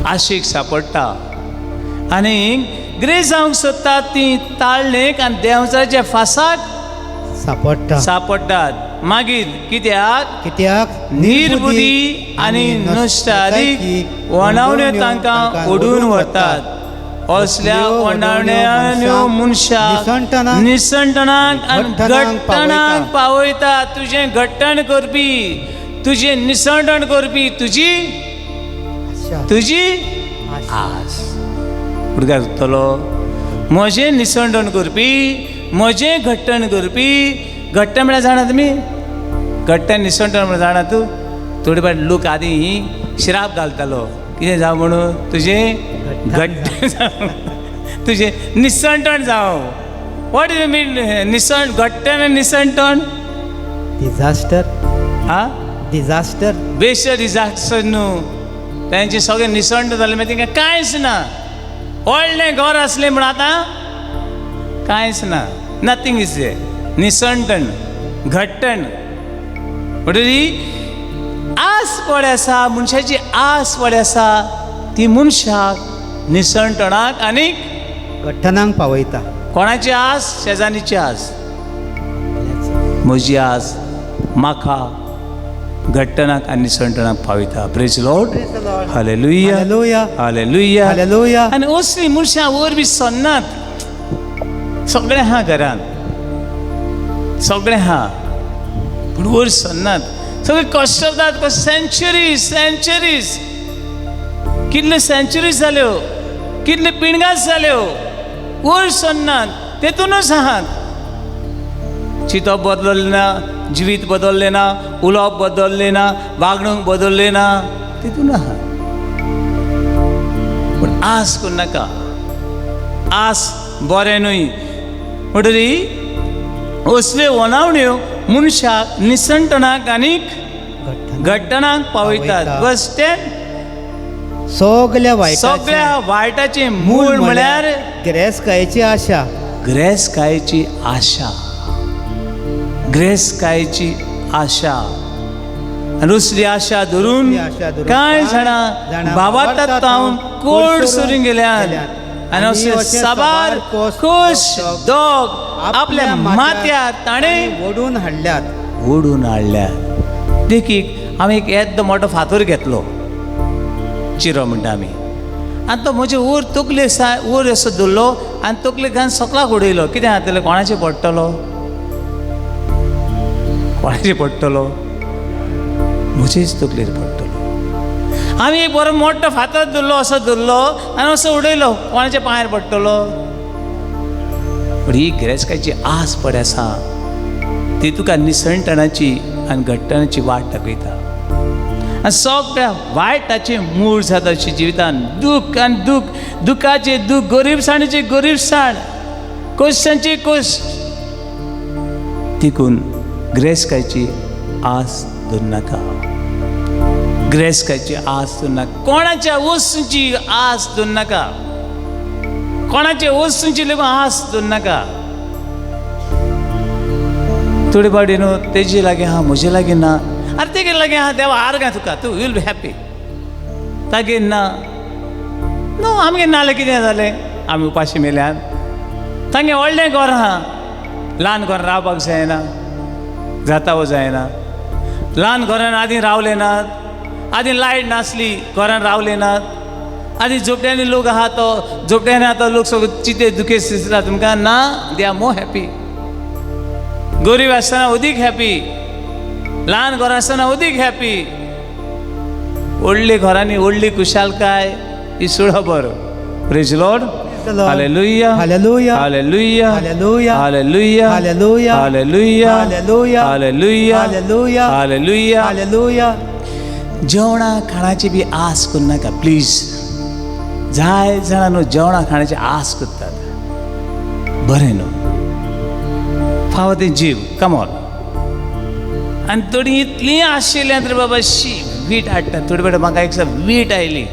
Speaker 3: आशेक सांपडटा. आनी ग्रेस जावंक सोदता ती ताळ्ळेक आनी देंवचाराच्या फासाक सांपडटात. मागीर कित्याक निर्बुधी आनी नश्टारीक वणावण्यो तांकां ओडून व्हरतात. असल्या वणावण्यो मनशाक निसंटणाक आनी घट्टणाक पावयतात. तुजें घट्टण करपी तुजें निसंटण करपी तुजी आस. उडकार जातलो म्हजें निसंटण करपी म्हजें घट्टण करपी. घट्ट म्हळ्यार जाणा तुमी घट्ट निसंटण म्हळ्यार जाणा तूं. थोडे फावट लोक आदीं श्राप घालतालो कितें जावं म्हणून तुजें घट्ट जावं, तुजें निसणटण जावं. वॉट इज मीन निसण घट्ट आनी निसणटण?
Speaker 2: डिझास्टर,
Speaker 3: आ
Speaker 2: डिझास्टर.
Speaker 3: बेश्ट डिझास्टर न्हू, तांचे सगळें निसण जालें मागीर तांकां कांयच ना. व्हडलें घर आसलें म्हण आतां कांयच ना, नथींग इज दे. निसणटण, घट्टण म्हणटरी आस पडे आसा, मनशाची आस पडे आसा ती मनशाक निसणटणाक आनीक
Speaker 2: घट्टणांक पावयता.
Speaker 3: कोणाची आस? शेजानीची आस. म्हजी आस म्हाका घट्टणाक आनी निसणटणाक पावयता. Praise Lord. Hallelujah,
Speaker 2: hallelujah,
Speaker 3: hallelujah,
Speaker 2: hallelujah.
Speaker 3: आनी असली मनशां वयर बी सन्नात. सगळें आहा घरान, सगळें आहा पूण वयर सन्नात. सगळे कश्ट करतात. सेंचुरीज कितल्यो सेंचुरीज जाल्यो, कितल्यो पिणगास जाल्यो, वयर सन्नात, तेतूनच आहात. चिंतप बदललें ना, जिवीत बदललें ना, उलोवप बदललें ना, वागणूक बदललें ना, तेतून आहात. पूण आस करूं नाका. आस बरें न्हय म्हणटरी असल्यो वनावण्यो मनशाक निसणटणाक आनीक घट्टणाक पावयतात. बस ते
Speaker 2: सगळ्या
Speaker 3: वायटाचे मूळ म्हळ्यार
Speaker 2: गिरेस्तकायेची आशा.
Speaker 3: गिरेस्तकायेची आशा. गिरेस्तकायेची आशा. आनी असली आशा धरून कांय जाणां बाबातात तावन कोर्ट सोडून गेल्यात. आनी अशें साबार खुश दोग आपल्या माथ्यार ताणें
Speaker 2: ओडून
Speaker 3: हाडल्यात. देखीक आमी एक येद्दो मोठो फातर घेतलो, चिरो म्हणटा आमी, आनी तो म्हजे वयर तकले वयर असो धरलो आनी तकले घालून सकलाक उडयलो. कितें जातलें? कोणाचेर पडटलो? कोणाचेर पडटलो? म्हजेच तकलेर पडटलो. आमी एक बरो मोठो फातर धरलो, असो धरलो आनी असो उडयलो, कोणाच्या पांयार पडटलो? पण ही गिरेस्तकायेची आस पडे आसा ती तुका निसणटणाची आनी घट्टणाची वाट दाखयता. आनी सगळ्या वायटाचें मूळ जाता अशें जिवितान दूख आनी दूख, दुखाचे दूख, गरीबसाणीचे गरीबसाण, कश्टांची कश्ट. देखून गिरेस्तकायेची आस धरू नाका. गिरेस्तकायेची आस धरू नाका. कोणाच्या वस्तूंची आस धरू नाका. कोणाच्या वस्तूंची लेगून आस धरू नाका. थोडी बाडी न्हू तेजे लागीं आहा, म्हजे लागीं ना. अरे तेगे लागीं आहा, देवा हार घाल तुका, तूं वील बी हॅपी. तागे ना न्हू, आमगे नाल्यार कितें जालें? आमी उपाशी मेल्यात. तांगे व्हडलें घर आहा, ल्हान घर रावपाक जायना, जाता वो जायना. ल्हान घरान आदीं रावले नात, आदीं लायट नासली, घरान रावले नात. आदीं झोपड्यांनी लोक आहा, तो झोपड्यांनी आतां लोक सगळे चिते दुखेस दिसता तुमकां ना. They are more happy. गरीब आसतना अदीक हॅपी, ल्हान घरां आसतना अदीक हॅपी. व्हडली घरांनी व्हडली खुशालकाय ही सुळो बरो. Praise Lord. Hallelujah,
Speaker 2: hallelujah,
Speaker 3: hallelujah,
Speaker 2: hallelujah,
Speaker 3: hallelujah,
Speaker 2: hallelujah,
Speaker 3: hallelujah,
Speaker 2: hallelujah,
Speaker 3: hallelujah,
Speaker 2: hallelujah,
Speaker 3: hallelujah.
Speaker 2: Hallelujah.
Speaker 3: जेवणा खाणाची बी आस करूं नाका प्लीज. जाय जाणां न्हू जेवणा खाणाची आस करतात. बरें न्हू, फावो तें जीव, कमॉन. आनी थोडी इतली आशिल्ली तर बाबा शी वीट हाडटा. थोडी वेळ म्हाका एक वीट आयली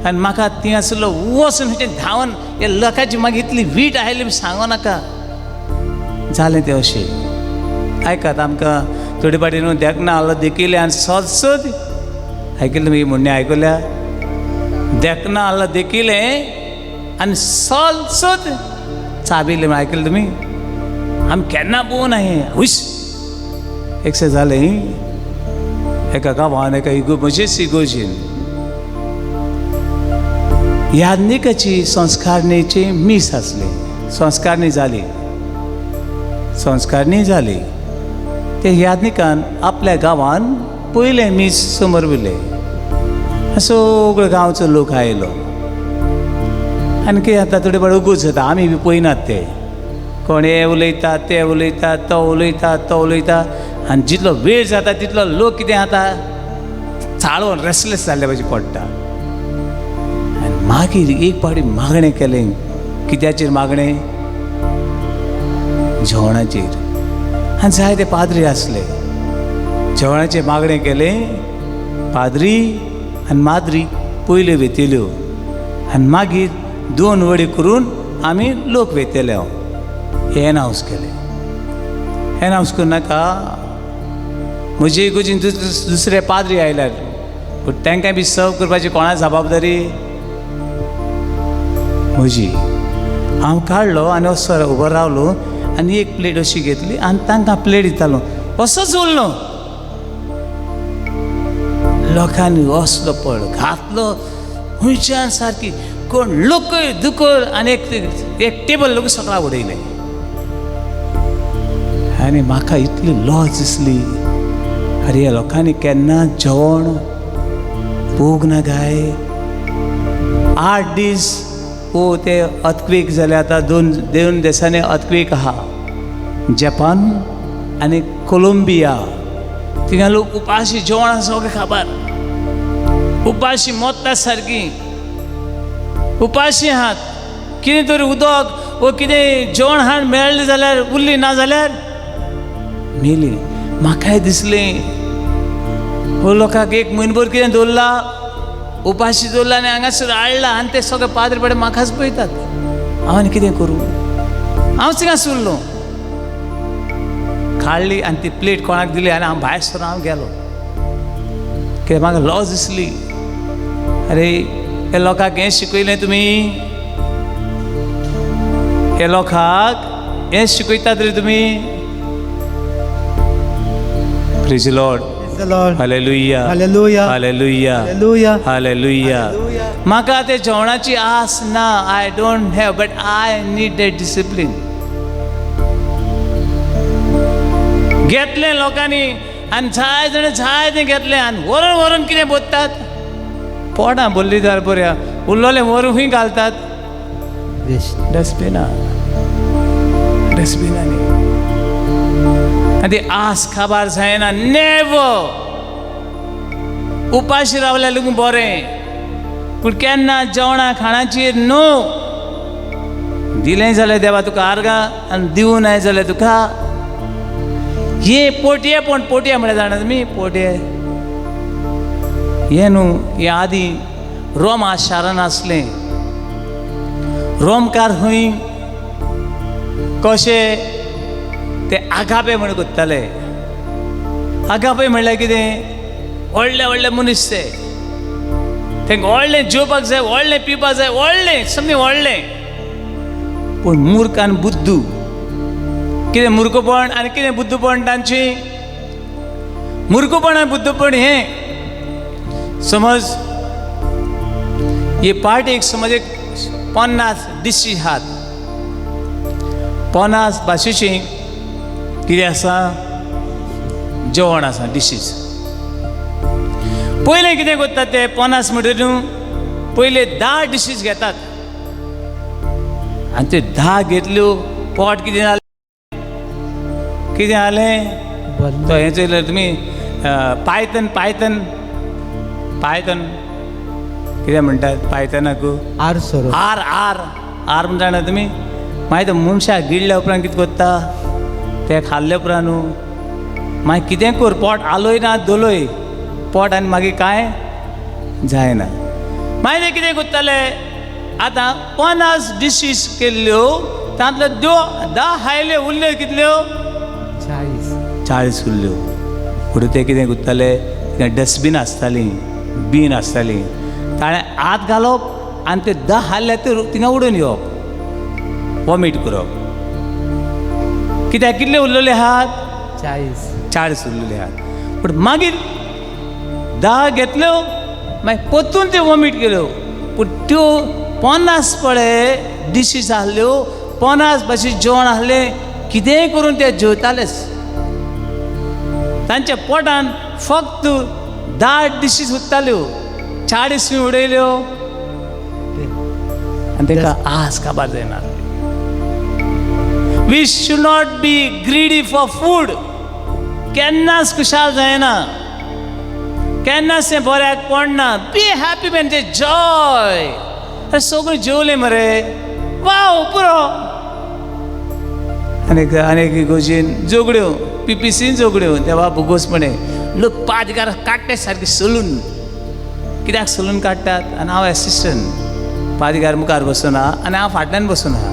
Speaker 3: आनी म्हाका ती आसलो वचून धांवन हे लोकांची म्हाका इतली वीट आयली सांगो नाका. जालें तें अशें. आयकात, आमकां थोडी फाटी न्हू देखना आलो देखिल्लें आनी सोद आयकलें तुमी म्हणणें आयकल्या? देखना आलो देखिल्लें आनी सोद चाबिल्लें म्हण आयकलें तुमी? आमी केन्ना पळोवं ना हें. हुश एकशें जालें एका गांवान एका म्हजेच इगोजेन याज्ञिकाची संस्कारणेची मीस आसली. संस्कारणी जाली. ते याज्ञिकान आपल्या गांवान पयलें मीस समोर उरलें. सगळो गांवचो लोक आयलो आनी कितें जाता थोडे फावट उगूच जाता. आमी बी पळयनात ते कोण हे उलयतात, ते उलयतात, तो उलयता आनी जितलो वेळ जाता तितलो लोक कितें जाता चाळोवन रेस्टलेस जाल्ले भाशेन पडटा. मागीर एक पावटी मागणें केलें. कित्याचेर मागणें? जेवणाचेर. आनी जायते पाद्री आसले. जेवणाचें मागणें केलें. पाद्री आनी माद्री पयल्यो वेतेल्यो आनी मागीर 2 वडी करून आमी लोक वेतेले. हांव एनावंस केलें. एनावंस करनाका म्हजे इगोजीन दुसरे पाद्री आयल्यार पूण तांकां बी सर्व करपाची कोणा जबाबदारी? म्हजी. हांव काडलो आनी असो उबो रावलो आनी एक प्लेट अशी घेतली आनी तांकां प्लेट दितालो. असोच उरलो. लोकांनी असलो पळ घातलो हुंयच्यान सारकी कोण लोकय दुकर आनी एक टेबल लोक सकाळ उडयलें. आनी म्हाका इतली लॉज दिसली. अरे ह्या लोकांनी केन्ना जेवण पोग ना गाय. 8 दीस ते अर्थक्वेक जाले. आतां 2 देशांनी अर्थक्वेक आहा. जपान आनी कोलंबिया. थिंगा लोक उपाशी जेवण सगळें खातात. उपाशी मोत्ता सारकी उपाशी आहात. कितें तरी उदक वो कितें जेवण हाड मेळ्ळें जाल्यार उरली, ना जाल्यार मेली. म्हाकाय दिसलें हो लोकांक 1 म्हयनोभर कितें दवरला, उपाशी दवरला आनी हांगासर हाडला आनी ते सगळे पाद्री पडे म्हाकाच पळयतात. हांव आनी कितें करूं? हांव थिंगाच उरलो. काडली आनी ती प्लेट कोणाक दिली आनी हांव भायर सरून हांव गेलो. कित्याक म्हाका लॉज दिसली. अरे हे लोकांक हें शिकयलें तुमी? हे लोकांक हें शिकयतात रे तुमी? Praise the Lord.
Speaker 2: The Lord.
Speaker 3: Hallelujah.
Speaker 2: Hallelujah.
Speaker 3: Hallelujah.
Speaker 2: Hallelujah.
Speaker 3: Hallelujah.
Speaker 2: Hallelujah.
Speaker 3: म्हाका ते जेवणाची आस ना. I don't have but I need that discipline. घेतलें लोकांनी आनी जाय तें घेतलें आनी व्हरून कितें बोत्तात? पोटां भरलीं जाल्यार बऱ्या. उरलोलें व्हरून खंय घालतात?
Speaker 2: Waste.
Speaker 3: डस्टबिनांनी. आनी ती आस काबार जायना. नेवर. उपाशी रावल्या लोक बरें पूण केन्ना जेवणा खाणाचेर नो. दिलें जाल्यार देवा तुका आर्गां आनी दिवं नाय जाल्यार तुका हे पोटये. पण पोटये म्हळ्यार जाणा तुमी? पोटये हे न्हू. हे आदीं रोमा शारान आसलें. रोमकार खंय कशे ते आगापे म्हण कोत्ताले. आगापे म्हणल्यार कितें? व्हडले मनीस ते. तांकां व्हडलें जेवपाक जाय, व्हडलें पिवपाक जाय, व्हडलें सगळें व्हडलें. पूण मूर्ख आनी बुद्धू. कितें मुर्खपण आनी कितें बुद्धपण तांची? मुर्खपण आनी बुद्धपण हें समज हे पार्टेक समज एक 50 डिशीज आहात. 50 भाशेची कितें आसा? जेवण आसा, डिशीज. पयलें कितें करतात ते 50 म्हणटरी न्हू पयले 10 डिशीज घेतात आनी त्यो 10 घेतल्यो. पोट कितें जालें? कितें जालें? तो हें चयल्यार तुमी पायथन कितें म्हणटात पायथनाक?
Speaker 2: आरसो.
Speaker 3: आर म्हण जाणा तुमी? मागीर मनशाक गिळ्ळ्या उपरांत कितें करता? ते खाल्ल्या उपरांत न्हू मागीर कितें कर? पोट आलोय ना दोलोय पोट आनी मागीर कांय जायना. मागीर ते कितें करताले? आतां 50 डिशीज केल्ल्यो तांतल्यो 10 हायल्यो. उरल्यो कितल्यो? 40 उरल्यो. फुडें ते कितें करताले? डस्टबीन आसतालीं, बीन आसतालीं. ताणें हात घालप आनी ते 10 हाडल्या ते थिंगा उडोवन येवप, वॉमीट करप. कित्याक कितले उरलेले आहात? 40 उरलेले आहात. पूण मागीर 10 घेतल्यो मागीर परतून त्यो वॉमीट केल्यो. पूण त्यो 50 पळय डिशीज आहल्यो, 50 भाशेचें जेवण आहलें. कितेंय करून ते जेवतालेच. तांच्या पोटान फक्त 10 डिशीज उरताल्यो, 40 उडयल्यो आनी ताका आस काबार जायना. We should not be greedy for food. केन्नाच खुशाल जायना, केन्नाच तें बऱ्याक पडना. बी हॅपी म्हणजे जॉय. अरे सगळे जेवले मरे वाव पुरो अनेक गोजीन जोगड्यो PPCन जोगड्यो देवा भुगोसपणे लोक पादगार काडटे सारके सोलून कित्याक सोलून काडटात आनी हांव एसिस्टंट पादगार मुखार बसून आहा आनी हांव फाटल्यान बसून आहा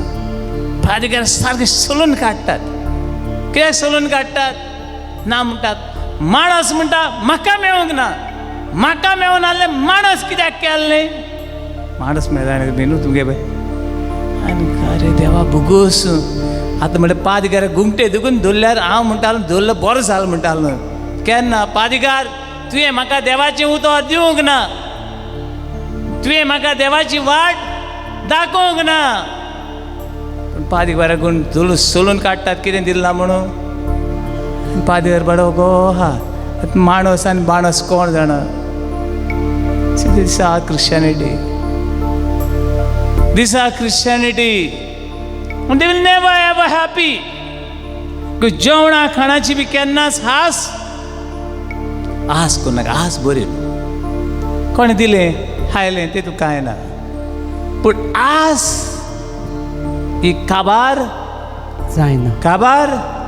Speaker 3: पादगार सारके सोलून काडटात कित्याक सोलून काडटात ना म्हणटात माणस म्हणटा म्हाका मेळूंक ना म्हाका मेळून आसले माणस कित्याक केल्ले माणस मेळ्ळा न्हू तुगे बाय आनी अरे देवा भुगोस आतां म्हणटा पादगार गुंगटे दुखून दवरल्यार हांव म्हणटालो दवरलो बरो जालो म्हणटालो केन्ना पादगार तुवें म्हाका देवाचें उतर दिवंक ना तुवें म्हाका देवाची वाट दाखोवंक ना पूण पादगाराक कोण सोलून काडटात कितें दिलां म्हणून पादगार बाडो गो हा माणस आनी बाणस कोण जाणा दिसा Christianity and they will never ever happy जेवणा खाणाची बी केन्नाच आस कोण नाका आस बरी कोणें दिलें खायलें तें तुका कांय ना पूण आस ही काबार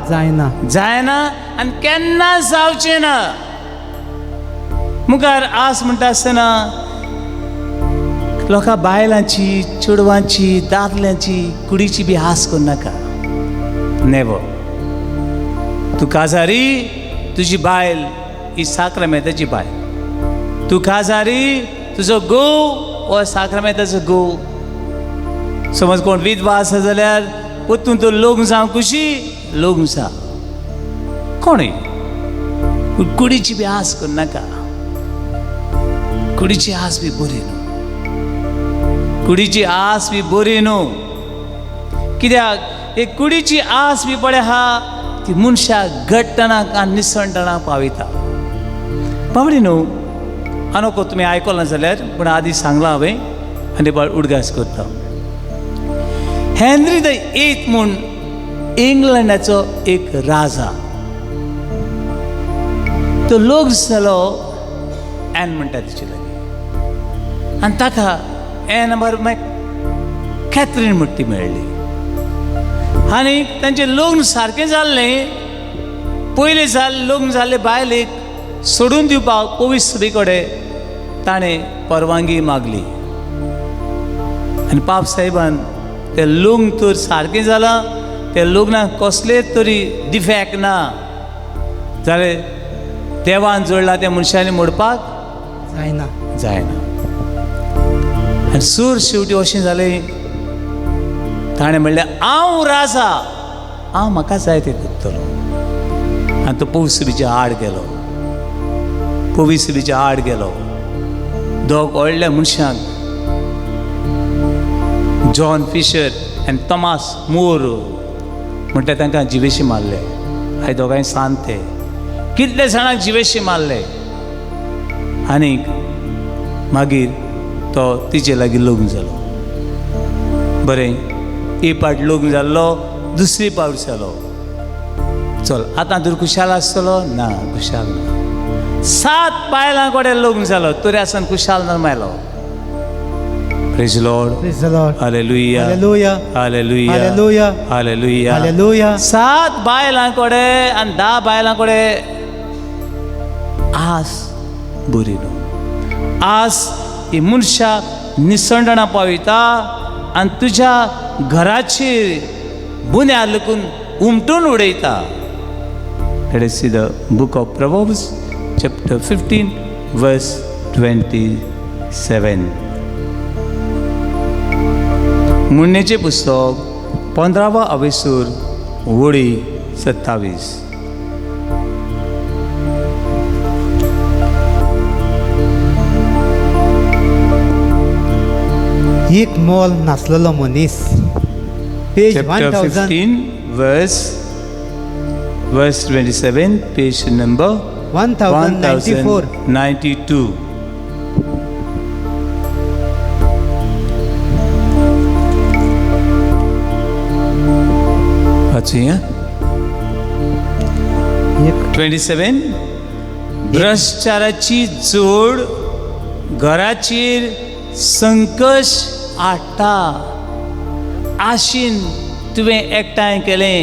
Speaker 3: जायना आनी केन्नाच जावचें ना मुखार आस म्हणटा आसतना लोकां बायलांची चेडवांची दादल्यांची कुडीची बी आस करूं नाका नेवर तूं काजारी तुजी बायल ही साक्रामेंताची बायल तूं काजारी तुजो घोव हो साक्रामेंताचो घोव समज कोण विधवा आसा जाल्यार परतून तो लग्न जावं कुशी लग्न जा कोणूय कुडीची बी आस करूं नाका कुडीची आस बी बरी न्हू कुडीची आस बी बरी न्हू कित्याक एक कुडीची आस बी पळय आहा ती मनशाक घट्टणाक आनी निसणटणाक पावयता बाबडी न्हू आनको तुमी आयकलां जाल्यार पूण आदी सांगलां हांवें आनी बाळ उडगास करता हेनरी द 8th म्हूण इंग्लंडाचो एक राजा तो लोक जालो एन म्हणटा तिचे लागीं आनी ताका एन बरोबर कॅथरीन म्हणटी मेळ्ळी आनी तांचें लग्न सारकें जाल्लें पयलीं लग्न जाल्ले बायलेक सोडून दिवपाक पवित्री कडेन ताणें परवानगी मागली आनी पाप साहेबान तें लग्न तर सारकें जालां त्या लग्नाक कसलेच तरी डिफॅक्ट ना जाल्यार देवान जोडला त्या मनशांनी मोडपाक जायना आनी सूर शेवटी अशें जालें ताणें म्हणलें हांव राजा हांव म्हाका जाय तें करतलो आनी तो पवित्रीच्या आड गेलो दोग व्हडल्या मनशांक जॉन फिशर आनी थॉमस मोर म्हणटा तांकां जिवेशी मारले हांवें दोगांय सांगते कितले जाणांक जिवेशी मारले आनीक मागीर तो तिचे लागीं लग्न जालो बरें एक पावट लग्न जाल्लो दुसरी पावट जालो चल आतां तर खुशाल आसतलो ना खुशाल ना 7 बायलां कडेन लग्न जालो तरी आसन खुशाल ना मेलो Praise the Lord.
Speaker 2: Praise the Lord.
Speaker 3: Hallelujah.
Speaker 2: Hallelujah.
Speaker 3: Hallelujah.
Speaker 2: Hallelujah.
Speaker 3: Hallelujah.
Speaker 2: Hallelujah.
Speaker 3: 7 बायलां कडेन आनी 10 बायलां कडेन आस बरी न्हू आस ही मनशाक निसंडणा पावयता आनी तुज्या घराचेर बुन्याद लेकून उमटून उडयता. Let us see the book of Proverbs, chapter 15, verse 27. म्हणणेचे पुस्तक 15वा अवेसूर वळी 27.
Speaker 2: एक मोल नासलेलो मनीस page
Speaker 3: Chapter 15, verse 27, page number
Speaker 2: 1094.
Speaker 3: वाचूया 27. भ्रष्टाचाराची जोड घराचेर संकश हाडटा. आशीन तुवें एकठांय केलें,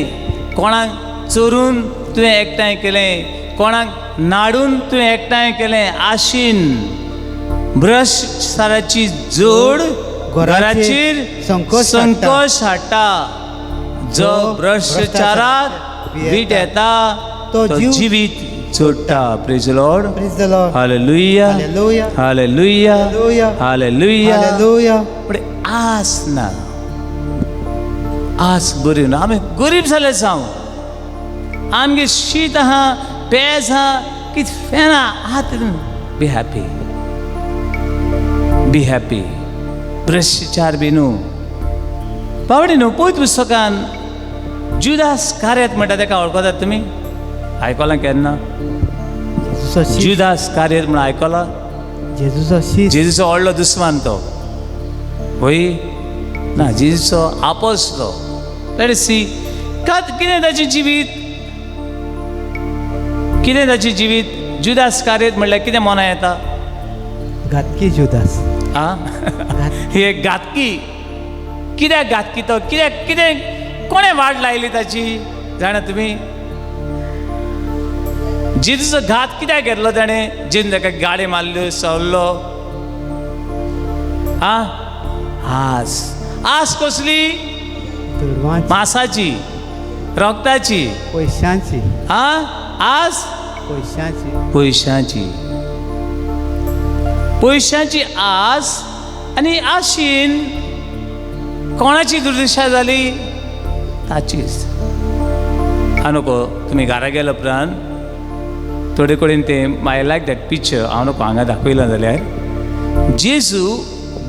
Speaker 3: कोणाक चोरून तुवें एकठांय केलें, कोणाक नाडून तुवें एकठांय केलें. आशीन भ्रष्टाचाराची जोड घराचेर संकोश हाडटा. जो भ्रष्टाचाराक वीट येता तो जिवीत जोडटा. Praise the Lord.
Speaker 2: Praise the Lord.
Speaker 3: Hallelujah
Speaker 2: Hallelujah.
Speaker 3: Hallelujah
Speaker 2: Hallelujah.
Speaker 3: Hallelujah.
Speaker 2: Hallelujah.
Speaker 3: पण आस ना, आस बरी ना. आमी गरीब जाले जावं, आमगे शीत आहा, पेज आहा, कित फेना आहात. Be happy, be happy. भ्रष्टाचार बी न्हू. पावडी न्हू. पळयत पुस्तकान जुदास कार्यात म्हणटा तेका वळखतात तुमी? आयकलां केन्ना?
Speaker 2: जेजूचो शीत.
Speaker 3: जुदास कार्यात म्हणून आयकलां?
Speaker 2: जेजूचो शीत.
Speaker 3: जेजूचो व्हडलो दुस्मान तो. होय ना, जेजूचो आपोस्तलो. लेट्स सी कितें ताचें जिवीत, कितें ताचें जिवीत. जुदास कार्यात म्हणल्यार कितें मना येता?
Speaker 2: घातकी जुदास.
Speaker 3: आ ही एक घातकी. कित्याक घातकी तो? कित्याक कितें कोणें वाट लायली ताची जाणा तुमी? जेजूचो घात कित्याक घेतलो ताणें? जेन ताका गाडी मारल्यो, सवरलो. आस. आस कसली?
Speaker 2: दुडवांची.
Speaker 3: मांसाची, रोगताची.
Speaker 2: पयशांची.
Speaker 3: आस
Speaker 2: पयशांची.
Speaker 3: पयशांची. पयशांची आस. आनी आशीन कोणाची दुर्दशा जाली? ताचीच. नको तुमी घरा गेलो उपरांत थोडे कडेन तें आय लायक दॅट पिक्चर. हांव नको हांगा दाखयलां जाल्यार जेजू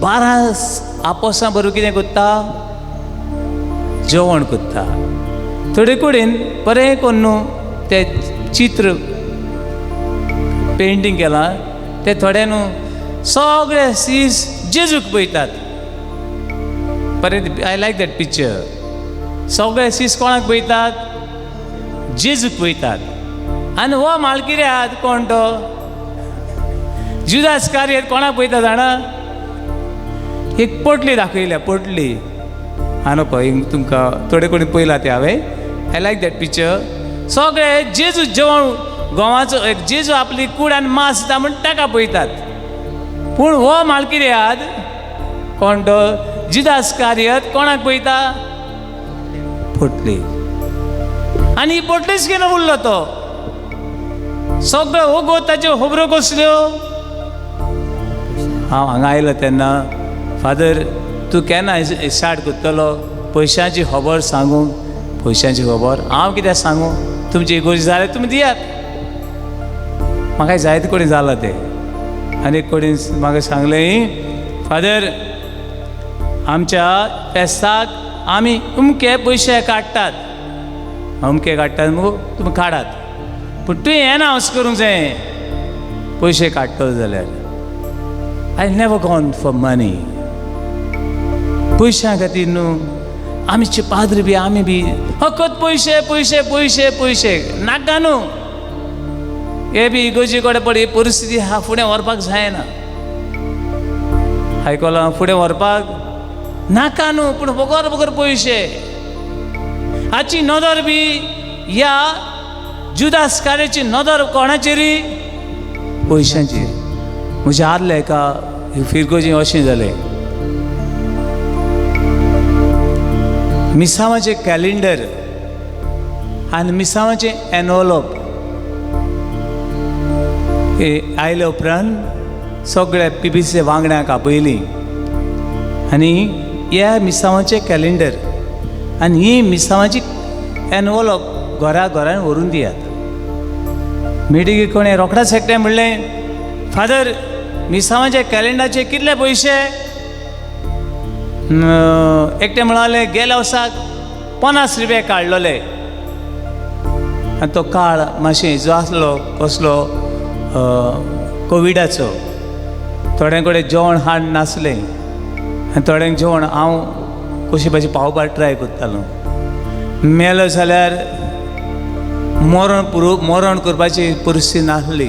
Speaker 3: 12 आपोसां बरोबर कितें करता? जेवण करता. थोडे कडेन बरें करून न्हू तें चित्र पेंटींग केलां तें थोडे न्हू सगळे सीस जेजूक पळयतात. बरें, आय लायक दॅट पिक्चर. सगळे सीस कोणाक पळयतात? जेजूक पळयतात. आनी हो मालकिऱ्यात कोण तो? जुदास कार्यात कोणाक पळयता जाणा? एक पोटली दाखयल्या, पोटली. नको तुमकां थोडे कडेन पळयला ते हांवें. I like that picture. सगळे जेजू जेवण गोवाचो जेजू आपली कूड आनी मांस दिता म्हण ताका पळयतात. पूण हो मालकिऱ्यात कोण तो? जुदास कार्यात कोणाक पळयता? पोटली. आनी ही पोटलीच घेवन उरलो तो. सगळ्यो ओगो ताच्यो खबरो कसल्यो? हांव हांगा आयलो तेन्ना फादर तूं केन्ना स्टार्ट करतलो पयशांची खबर सांगूंक? पयशांची खबर हांव कित्याक सांगू? तुमची इगोर्जी जाल्यार तुमी दियात. म्हाका जायते कडेन जालां तें. आनी एक कडेन म्हाका सांगलें फादर आमच्या फेस्ताक आमी अमके पयशे काडटात. अमके काडटात मुगो तुमी काडात. पूण तुवें हें अनावंस करूंक जाय पयशे काडटलो जाल्यार. आय नेवर गॉन फॉर मनी. पयशां खातीर न्हू आमचे पाद्री बी आमी बी फकत पयशे पयशे पयशे पयशे नाका न्हू. हे बी इगोजी कडेन पड ही परिस्थिती हा फुडें व्हरपाक जायना. आयकलां? फुडें व्हरपाक नाका न्हू पूण बगर बगर पयशे. हाची नदर बी ह्या जुदास कार्याची नदर कोणाचेरी? पयशांचेर. म्हज्या आदल्या एका फिरगोजी अशें जालें. मिसावाचें कॅलेंडर आनी मिसावाचें एनवलप हे आयले उपरांत सगळ्या PBC वांगड्यांक आपयलीं आनी ह्या मिसावाचें कॅलेंडर आनी ही मिसावाची एनवलप घरा घरान व्हरून दियात. मिटींगे कोणें रोखडाच एकटें म्हणलें फादर मिसावाच्या कॅलेंडराचे कितले पयशे? एकटें म्हणालें गेल्या वर्साक 50 रुपया काडलोले. आनी तो काळ मातशें जो आसलो कसलो कोविडाचो. थोड्यां कडेन जेवण हाड नासलें आनी थोड्यांक जेवण हांव कशी भाजी पावपाक ट्राय करतालो. मेलो जाल्यार मरण करपाची परिस्थिती नासली.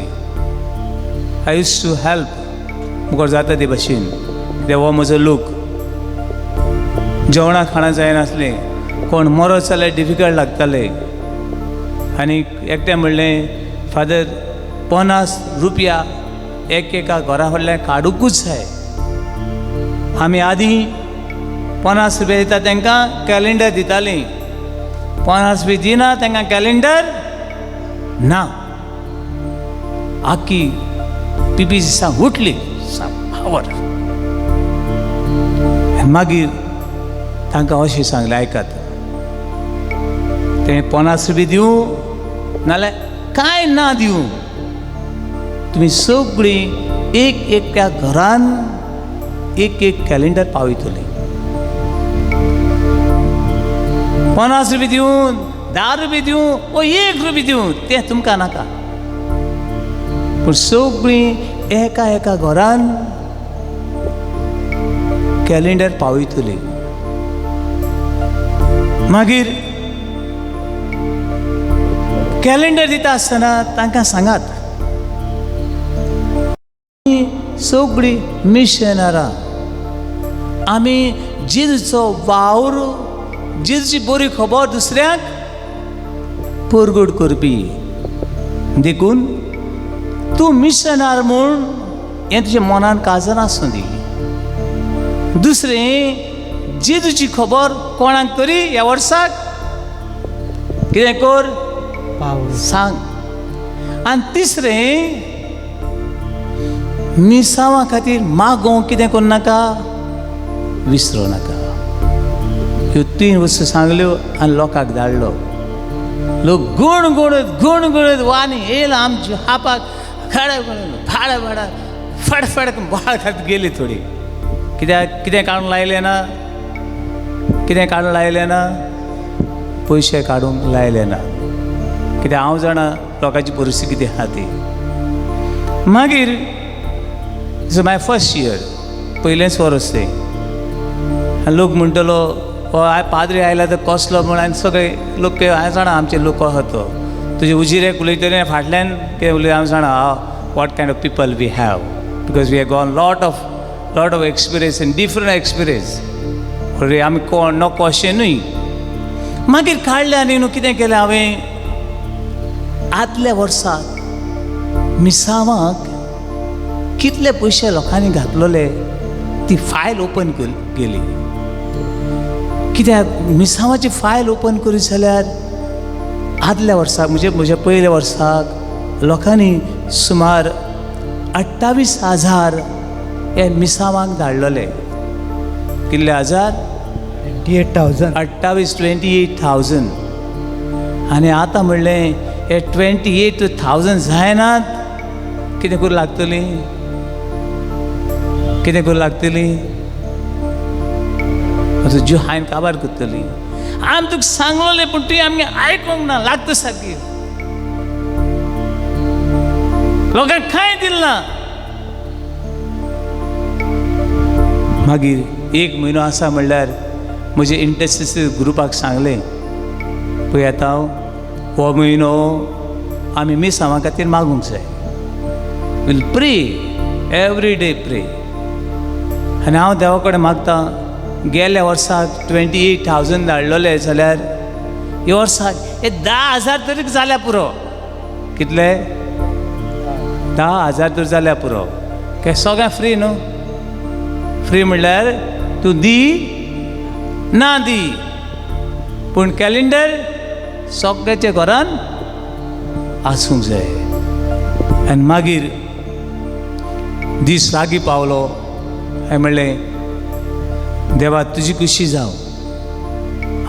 Speaker 3: आय यूज टू हेल्प मुखार जाता ते भाशेन. हो म्हजो लूक. जेवणा खाणा जायनासलें, कोण मरो जाल्यार डिफिकल्ट लागताले. आनी एकटें म्हणलें, फादर 50 रुपया एका घरा कडल्यान काडूंकूच जाय. आमी आदीं 50 रुपया दिता तांकां कॅलेंडर दितालीं. 50 रुपया दिना तांकां कॅलेंडर ना. आख्खी PPC सांग उठली फावर. मागीर तांकां अशें सांगलें, आयकात, तें 50 रुपया दिवं नाल्यार कांय ना दिवं, तुमी सगळीं एक घरान एक कॅलेंडर पावयतलीं. 50 रुपया दिवं, 10 रुपया दिवं, वो 1 रुपया दिवं, तें तुमकां नाका, पूण सगळीं एका घरान कॅलेंडर पावयतलीं. मागीर कॅलेंडर दिता आसतना तांकां सांगात, सगळीं मिशनरां, आमी जेजूचो वावर, जेजूची बरी खबर दुसऱ्याक परगट करपी. देखून तूं मिशनर म्हूण हें तुज्या मनान काजर आसूं दी. दुसरें, जेजूची खबर कोणाक तरी ह्या वर्साक कितें कर, सांग. आनी तिसरें, मिसावा खातीर मागोवंक कितें करूं नाका, विसरूं नाका. ह्यो 3 वस्तू सांगल्यो आनी लोकांक धाडलो. लोक गुणगुणत वानी येयला आमच्या हापाक, खडे भाडा फडफड बाळ खात गेली थोडी. कितें काडून लायलें ना, कितें काडून लायलें ना, पयशे काडूंक लायले ना. कित्याक हांव जाणा लोकांची परिस्थिती कितें आहा ती. मागीर इट्स माय फर्स्ट इयर, पयलेंच वर्स तें. आनी लोक म्हणटलो, हो पाद्री आयला तर कसलो म्हण. आनी सगळे लोक, हांव जाणा आमचे लोक आहा तो, तुजे उजिरेक उलयतले फाटल्यान कितें उलय, हांव जाणा what kind of people we have, because we have gone lot of experience and different experience. आमी कोण नो क्वेश्चनूय. मागीर काडलें आनी न्हू कितें केलें हांवें, आदल्या वर्साक मिसावांक कितले पयशे लोकांनी घातलेले ती फायल ओपन केली. कित्याक मिसावाची फायल ओपन करी जाल्यार आदल्या वर्साक म्हज्या पयल्या वर्साक लोकांनी सुमार 28,000 हे मिसावांक धाडलेले. कितले हजार? 28,000. आनी आतां म्हणलें हे 28,000 जायनात, कितें करूं लागतलीं, कितें करूं लागतलीं, ज्यो हांवें काबार करतलीं. आमी तुका सांगलोलें पूण तुवें आमगे आयकूंक ना, लागता सारकी. लोकांक कांय दिलें ना. मागीर 1 म्हयनो आसा म्हणल्यार म्हजे इंटरसेसरी ग्रुपाक सांगलें, पळय आतां हो म्हयनो आमी मिसावां खातीर मागूंक जाय. विल प्रे एवरी डे प्रे. आनी हांव देवा कडेन मागतां, गेल्या वर्साक 28,000 धाडलेले जाल्यार ह्या वर्साक हे 10,000 तरी जाल्या पुरो. कितले? 10,000 तर जाल्या पुरो. काय सगळें फ्री न्हू. फ्री म्हणल्यार तूं दी ना दी, पूण कॅलेंडर सगळ्याच्या घरान आसूंक जाय. आनी मागीर दीस लागीं पावलो. हांवें म्हणलें, देवा तुजी खुशी जावं.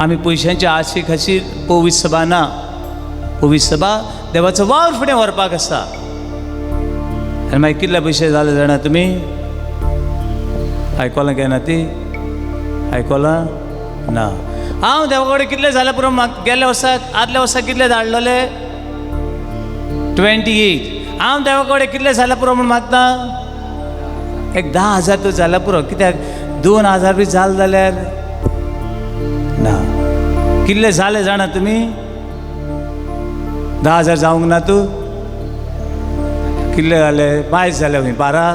Speaker 3: आमी पयशांच्या आशे खातीर पवित्र सभा ना. पवित्र सभा देवाचो वावर फुडें व्हरपाक आसा. आनी मागीर कितले पयशे जाले जाणा तुमी? आयकलां केन्ना ती? आयकलां ना. हांव देवा कडेन कितले जाले पुरो गेल्या वर्साक, आदल्या वर्साक कितले धाडलेले? 28. हांव देवा कडेन कितले जाले पुरो म्हूण मागता? एक 10,000 तर जाल्या पुरो. कित्याक 2,000 बी जाले जाल्यार ना. कितले जाले जाणा तुमी? 10,000 जावंक ना तूं? कितले जाले? 22 जाले. 12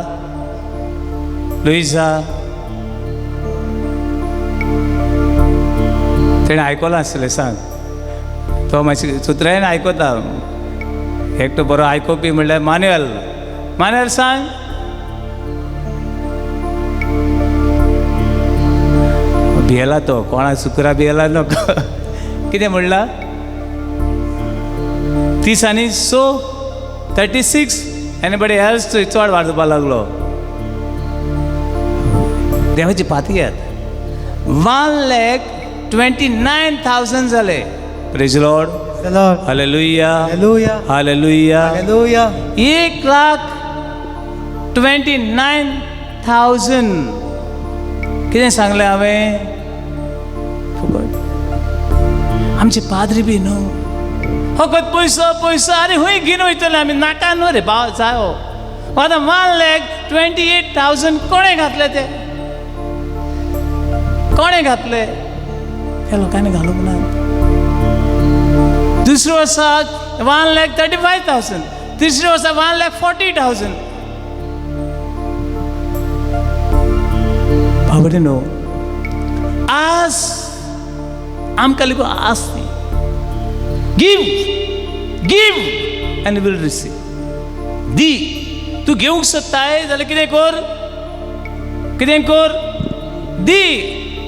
Speaker 3: लुईसा तेणें आयकलां आसतलें सांग तो मातशें सुत्रायेन आयकता एकटो बरो आयकोवपी म्हणल्यार मान्युअल सांग भियेला तो कोणा सुकरा भियेला नको कितें म्हणला 30 आनी 36 एनीबडी एल्स चड वाजोवपाक लागलो देवाची पातयेत 1,29,000 जाले praise Lord
Speaker 2: The Lord.
Speaker 3: Hallelujah
Speaker 2: Hallelujah.
Speaker 3: Hallelujah
Speaker 2: Hallelujah.
Speaker 3: 1,29,000 कितें सांगलें हांवें आमचे पाद्री बी न्हू फकत पयसो आनी हूंय घेवन वयतले आमी नाका न्हू रे भाव जायो आतां 1,28,000 कोणें घातले ते कोणें घातले त्या लोकांनी घालूंक ना दुसऱ्या वर्साक 1,35,000 तिसऱ्या वर्साक 1,40,000 बाबडे न्हू आज आमकां लेगून आस give end will receive the तूं घेवंक सोदताय जाल्यार कितें कर दी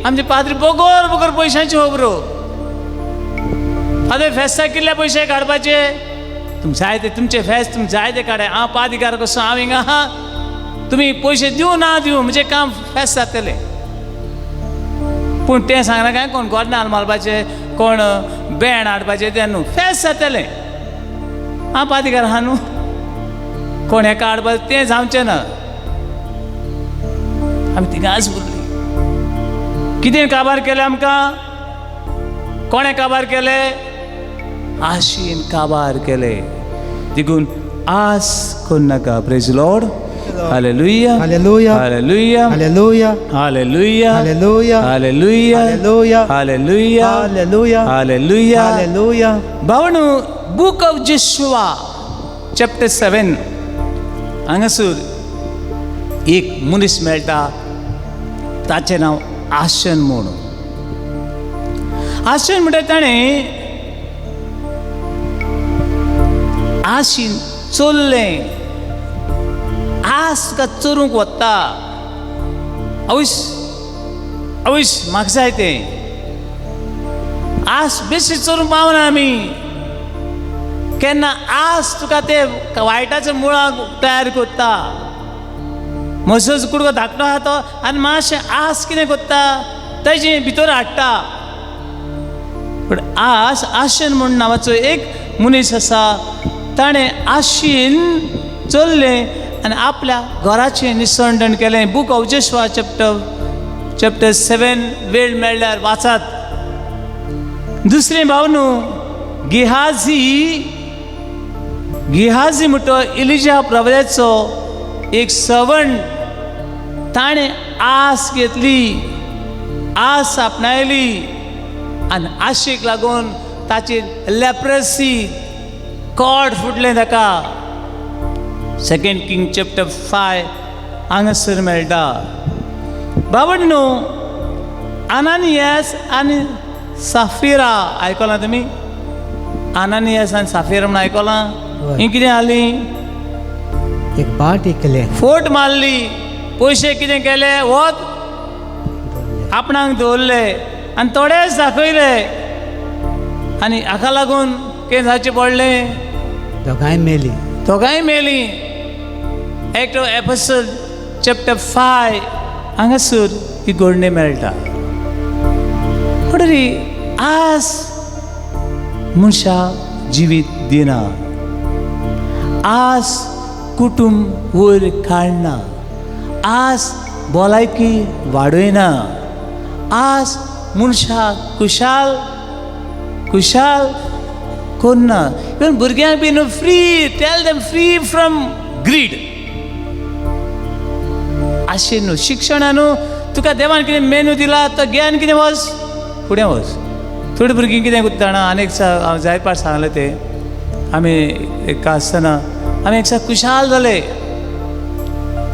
Speaker 3: आमचे पाद्री बोगोर पयशांची खबरो आतां फेस्ताक कितले पयशे काडपाचे जाय ते तुमचे फेस्त तुमी जाय ते काडे हांव पादिकार कसो हांव हिंगा आहा तुमी पयशे दिवं ना दिवं म्हणजे काम फेस्त जातलें पूण तें सांगना काय कोण गोडनाल मारपाचे कोण बँड हाडपाचे तें न्हू फेस्त जातलें हांव पादिकार आहा न्हू कोण हेका हाडपाचें तें जावचें ना आमी तिगांच उरली कितें काबार केलें आमकां कोणें काबार केलें आशीन काबार केले देखून आस करूं नाका praise Lord hallelujah
Speaker 2: Hallelujah.
Speaker 3: Hallelujah
Speaker 2: Hallelujah.
Speaker 3: Hallelujah
Speaker 2: Hallelujah.
Speaker 3: Hallelujah
Speaker 2: Hallelujah.
Speaker 3: Hallelujah
Speaker 2: Hallelujah.
Speaker 3: Hallelujah
Speaker 2: Hallelujah.
Speaker 3: भावनो book of Joshua chapter 7 हांगासर एक मनीस मेळटा ताचें नांव आशन म्हणून आशन म्हणटा ताणें आशीन चोरलें आस तुका चोरूंक वता आवयस म्हाका जाय तें आस बेश्टी चोरूंक पावना आमी केन्ना आस तुका ते वायटाच्या मुळाक तयार करता म्हजो कुडको धाकटो आहा तो आनी मातशें आस कितें करता तेजे भितर हाडटा पूण आशन म्हणून नांवाचो एक मनीस आसा ताणें आशीन चोरलें आनी आपल्या घराचें निसंडण केलें बूक ऑफ जोशुआ चॅप्टर 7 वेळ मेळ्ळ्यार वाचात दुसरें भाव न्हू गिहाजी म्हणटो इलिजा प्रभुचो एक सर्वंट ताणें आस घेतली आस आपणायली आनी आशेक लागून ताची लेप्रेसी कॉड फुटलें ताका 2 किंग चॅप्टर 5 हांगासर मेळटा बाबड न्हू आनानियास आनी साफिरा आयकलां तुमी आनानियास आनी साफिरा म्हणून आयकलां ही कितें जाली
Speaker 2: एक बाट केले
Speaker 3: फोट मारली पयशे कितें केले वत आपणाक दवरले आनी थोडेच दाखयले आनी हाका लागून कितें जावचें पडलें दोगांय मेली एक एपिसोड चॅप्टर 5 हांगासर ही घडणी मेळटा रे आस मनशा जिवीत दिना आस कुटुंब वयर काडना आस भलायकी वाडयना आस मनशाक खुशाल करना इवन भुरग्यांक बी न्हू free tell them free from greed अशें न्हू शिक्षणा न्हू तुका देवान कितें मेनू दिला तो ज्ञान कितें वच फुडें वच थोडीं भुरगीं कितें करता जाणा आनीक हांव जाय पाट सांगलें तें आमी एका आसतना आमी एक खुशाल जाले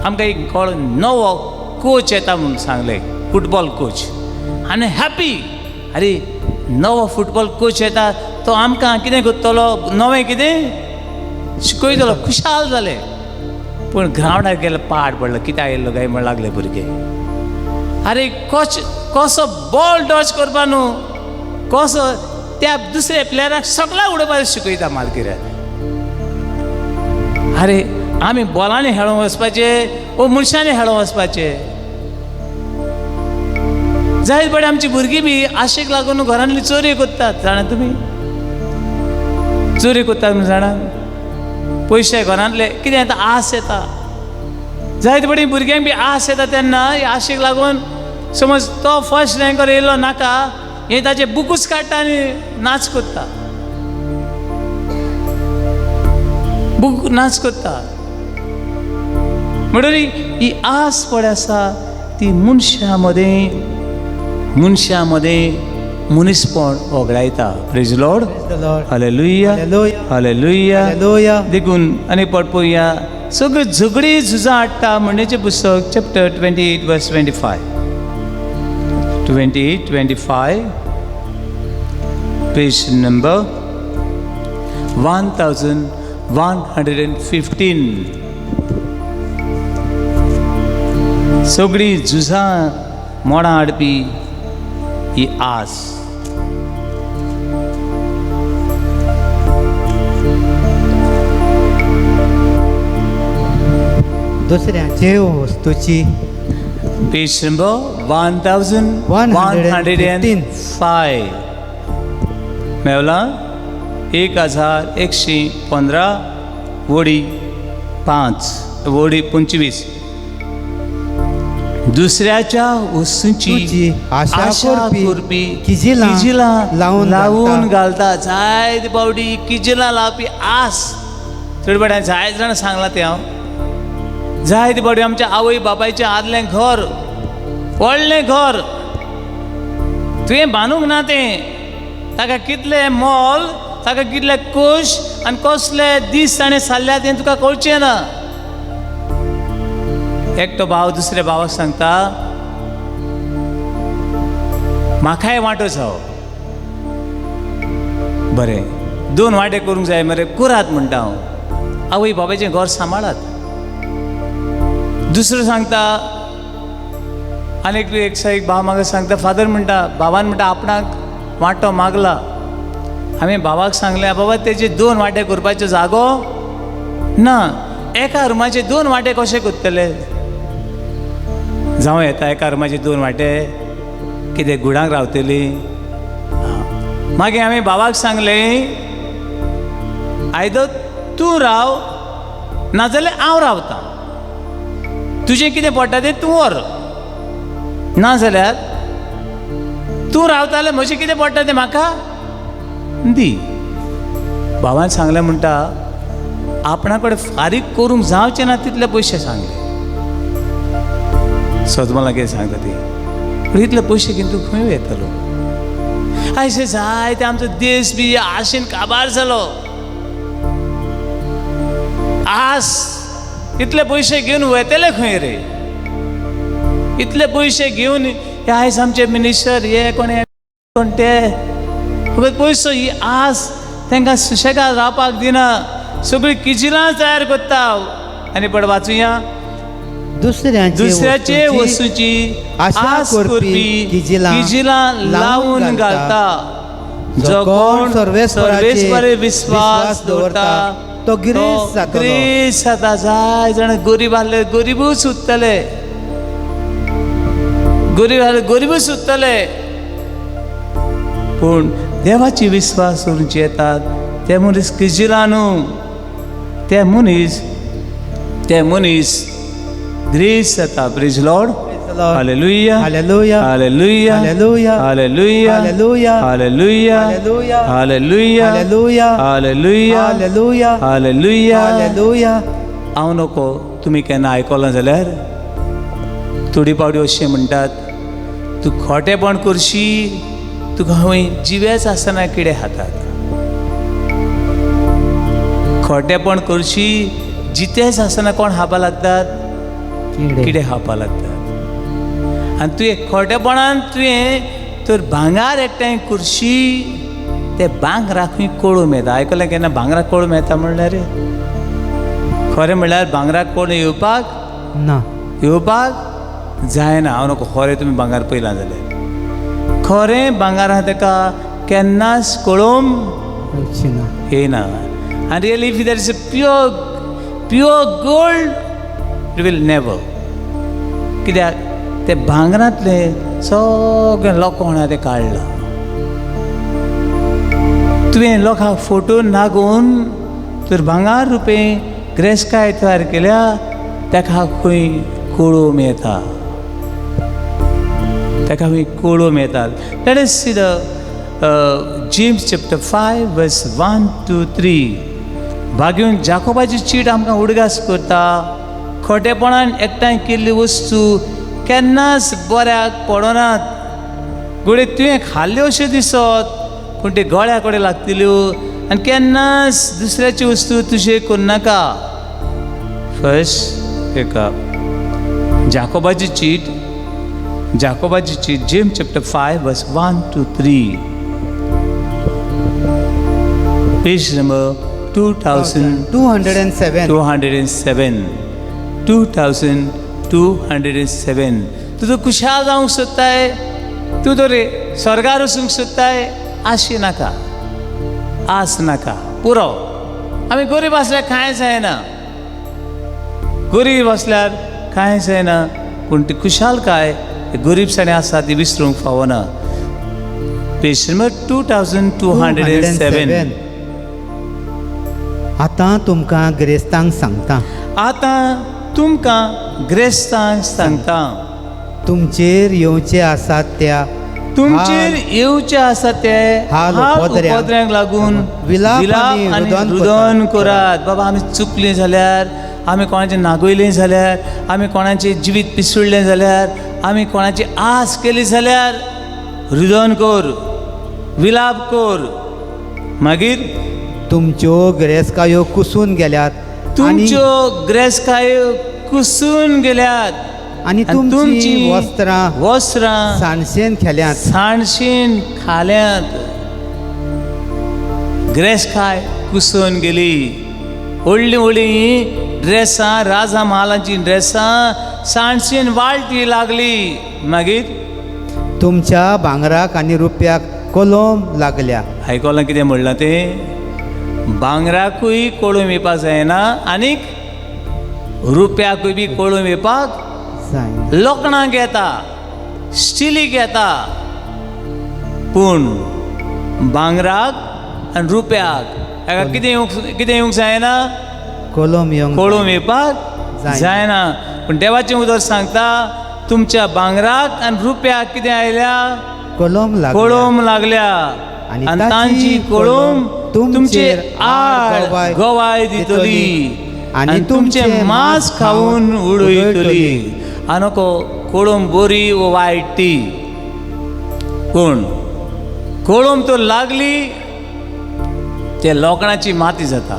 Speaker 3: आमकां एक नवो कोच येता म्हणून सांगले फुटबॉल कोच आनी हॅपी अरे नवो फुटबॉल कोच येता तो आमकां कितें करतलो नवें कितें शिकयतलो खुशाल जाले पूण ग्रावंडार गेलो पाड पडलो कित्याक आयिल्लो काय म्हण लागले भुरगे अरे कसो बॉल टच करपा न्हू कसो त्या दुसऱ्या प्लेयराक सगळ्या उडोवपाक शिकयता मालकिऱ्याक अरे आमी बॉलांनी खेळोंक वचपाचे वो मनशांनी खेळोंक वचपाचे जायत बडे आमची भुरगीं बी आशेक लागून घरांतली चोरी करतात जाणा तुमी चोरी करतात म्हण जाणा पयशे घरांतले कितें येता आस येता जायत बडी भुरग्यांक बी आस येता तेन्ना आशेक लागून समज तो फर्स्ट रँकर येयलो नाका हे ताचे बुकूच काडटा आनी नाच करता बूक नाच करता म्हणून ही आस पडे आसा ती मनशा मदें मनीसपण ओगडायता praise Lord hallelujah hallelujah
Speaker 2: Hallelujah.
Speaker 3: देखून आनी पळोवया सगळी झगडी झुजां हाडटा म्हणण्याचें पुस्तक चॅप्टर 28 वर्स 25 पेज नंबर 1115 सगळी झुजां मोडां हाडपी ही आस
Speaker 2: दुसऱ्याचे वस्तूची
Speaker 3: पेज नंबर 1115 मेवला 1115 वडी 25 दुसऱ्याच्या वस्तूंची
Speaker 2: आशा करपी
Speaker 3: किजिलां
Speaker 2: लावून
Speaker 3: लावून घालता जायत बावडी किजिलां लावपी आस चड बड्या जायत जाणां सांगलां तें हांव जायत बावडी आमच्या आवय बापायचें आदलें घर व्हडलें घर तुवें बांदूंक ना तें ताका कितलें मोल ताका कितले खूश आनी कसले दीस ताणें सारल्या तें तुका कळचें ना एकटो भाव दुसऱ्या भावाक सांगता म्हाकाय वांटो जावो बरें 2 वांटे करूंक जाय मरे करात म्हणटा हांव आवय बाबाचें घर सांबाळात दुसरो सांगता आनी एक भाव म्हाका सांगता फादर म्हणटा भावान म्हणटा आपणाक वांटो मागला हांवें भावाक सांगलें बाबा तेजे 2 वांटे करपाचो जागो ना एका रुमाचे 2 वांटे कशे करतले जावं येता एका रुमाचे 2 वांटे कितें गुडांक रावतली मागीर हांवें भावाक सांगलें आयदर तूं राव नाजाल्यार हांव रावतां तुजें कितें पडटा तें तूं व्हर नाजाल्यार तूं रावता जाल्यार म्हजें कितें पडटा तें म्हाका दी भावान सांगलें म्हणटा आपणा कडेन फारीक करूंक जावचें ना तितले पयशे सांगले सदमला कितें सांगता ती पूण इतले पयशे घेवन तूं खंय येतलो अशें जायते आमचो देश बी आशेन काबार जालो आस इतले पयशे घेवन वयतले खंय रे इतले पयशे घेवन हे आयज आमचे मिनिस्टर हे कोण ते पयसो ही आस तांकां सुशेगाद रावपाक दिना सगळीं किजिलां तयार करता आनी पड वाचुया दुसऱ्याचे वस्तूची आस करपी किजिलां लावून घालता जो कोण सर्वेस्परे विश्वास दवरता
Speaker 2: तो ग्रेस
Speaker 3: जाता जाय जाण गरीब आहले गरीबूच उरतले गरीबूच उरतले पूण देवाची विश्वास करूंचे येतात ते मनीस किजिलां न्हू ते मनीस ग्रेस जाता praise Lord hallelujah
Speaker 2: Hallelujah.
Speaker 3: Hallelujah
Speaker 2: Hallelujah.
Speaker 3: Hallelujah
Speaker 2: Hallelujah.
Speaker 3: Hallelujah
Speaker 2: Hallelujah.
Speaker 3: Hallelujah
Speaker 2: Hallelujah.
Speaker 3: Hallelujah
Speaker 2: Hallelujah.
Speaker 3: Hallelujah
Speaker 2: Hallelujah.
Speaker 3: हांव नको तुमी केन्ना आयकलां जाल्यार थोडी पावटी अशें म्हणटात तूं खोटेपण करशी तुका हय जिवेच आसतना किडे खातात खोटेपण करशी जितेच आसतना कोण खावपा लागतात किडे खावपा लागतात आनी तुवें खोटेपणान तर भांगार एकठांय कुर्शी ते भांगराक खंय कोळू मेळटा. आयकलें केन्ना भांगराक कोळू मेळटा म्हणल्यार? खरें म्हणल्यार भांगराक कोण येवपाक जायना. हांव नको खरें तुमी भांगार पयलां जाल्यार खरें भांगार आहा ताका केन्नाच कळोवंक येना. आनी really if there is a pure gold it will never. कित्याक ते भांगरांतले सगळें लोकोण आहा तें काडलां. तुवें लोकांक फोटो नागोवन तर भांगार रुपये ग्रेस्काय तयार केल्या ताका खंय कोळू मेळटा. ताका खंय कोळू मेळटा. Late us see the James chapter 5 वर्स 1 to 3. भाग्यून जाकोबाची चीट आमकां उडगास करता. खोटेपणान एकठांय केल्ली वस्तू केन्नाच बऱ्याक पडनात. घोडये तुवें खाल्ल्यो अश्यो दिसत पूण ते गळ्या कडेन लागतल्यो आनी केन्नाच दुसऱ्याची वस्तू तुजे करनाका. फर्स्ट एका जाकोबाची चीट जेम्स चॅप्टर 5 वर्स 1 to 3. Page number 2207. तूं खुशाल जावंक सोदताय, तूं तर स्वर्गार वचूंक सोदताय, आशी नाका, आस नाका. पुरो आमी गरीब आसल्यार कांय जायना, गरीब आसल्यार कांय जायना. पूण ती खुशालकाय गरीबसाणी आसा ती विसरूंक फावना. Page number 2207.
Speaker 2: आतां तुमकां ग्रेस्तांक सांगता तुमचेर येवचे आसात ते हाल उपद्र्यांक लागून विलाप आनी रुदन करात. बाबा आमी चुकलीं जाल्यार, आमी कोणाचें नागयलें जाल्यार, आमी कोणाचें जिवीत पिसुडलें जाल्यार, आमी कोणाची आस केली जाल्यार रुदन कर, विलाप कर. मागीर तुमच्यो ग्रेस्कायो कुसून गेल्यात आनी तुमची वस्त्रां साणशेन खाल्यात. ग्रेस्काय कुसून गेली. व्हडलीं ड्रेसां, राजा महालाची ड्रेसां साणशीन वाळटी लागली. मागीर
Speaker 4: तुमच्या भांगराक आनी रुप्याक कोलम लागल्या.
Speaker 3: आयकलां कितें म्हणलां तें? भांगराकूय कोळून येवपाक जायना आनीक रुप्याकूय बी कोळून येवपाक लोकणांक येता, स्टिलीक येता. पूण भांगराक आनी रुप्याक हाका कितें येवंक जायना?
Speaker 4: कोलम
Speaker 3: येवपाक जायना. पूण देवाचें उदक सांगता तुमच्या भांगराक आनी रुप्याक कितें आयल्या? कोळम लागल्या. आनी तांची कोळम तुमचेर आड गोवाय दितली आनी तुमचें मांस खावून उडयतली. आनको कोळम बरी वो वायट ती, पूण कोळम तर लागली ते लोकणाची माती जाता.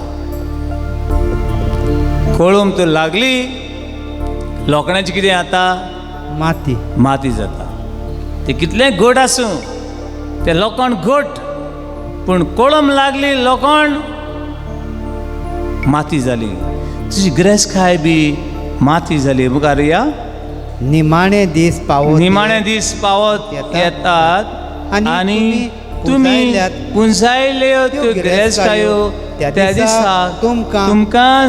Speaker 3: कोळम तर लागली लोकणाची कितें जाता? माती जाता. ते कितलें घट आसूं ते लोकण घट, पूण कोळम लागली लोकण माती जाली. तुजी ग्रेस्काय बी माती जाली. मुखार या
Speaker 4: निमाणे दीस
Speaker 3: पावत येतात आनी तुमी पुंजायल्यो त्यो ग्रेस्कायो त्या दिसा तुमकां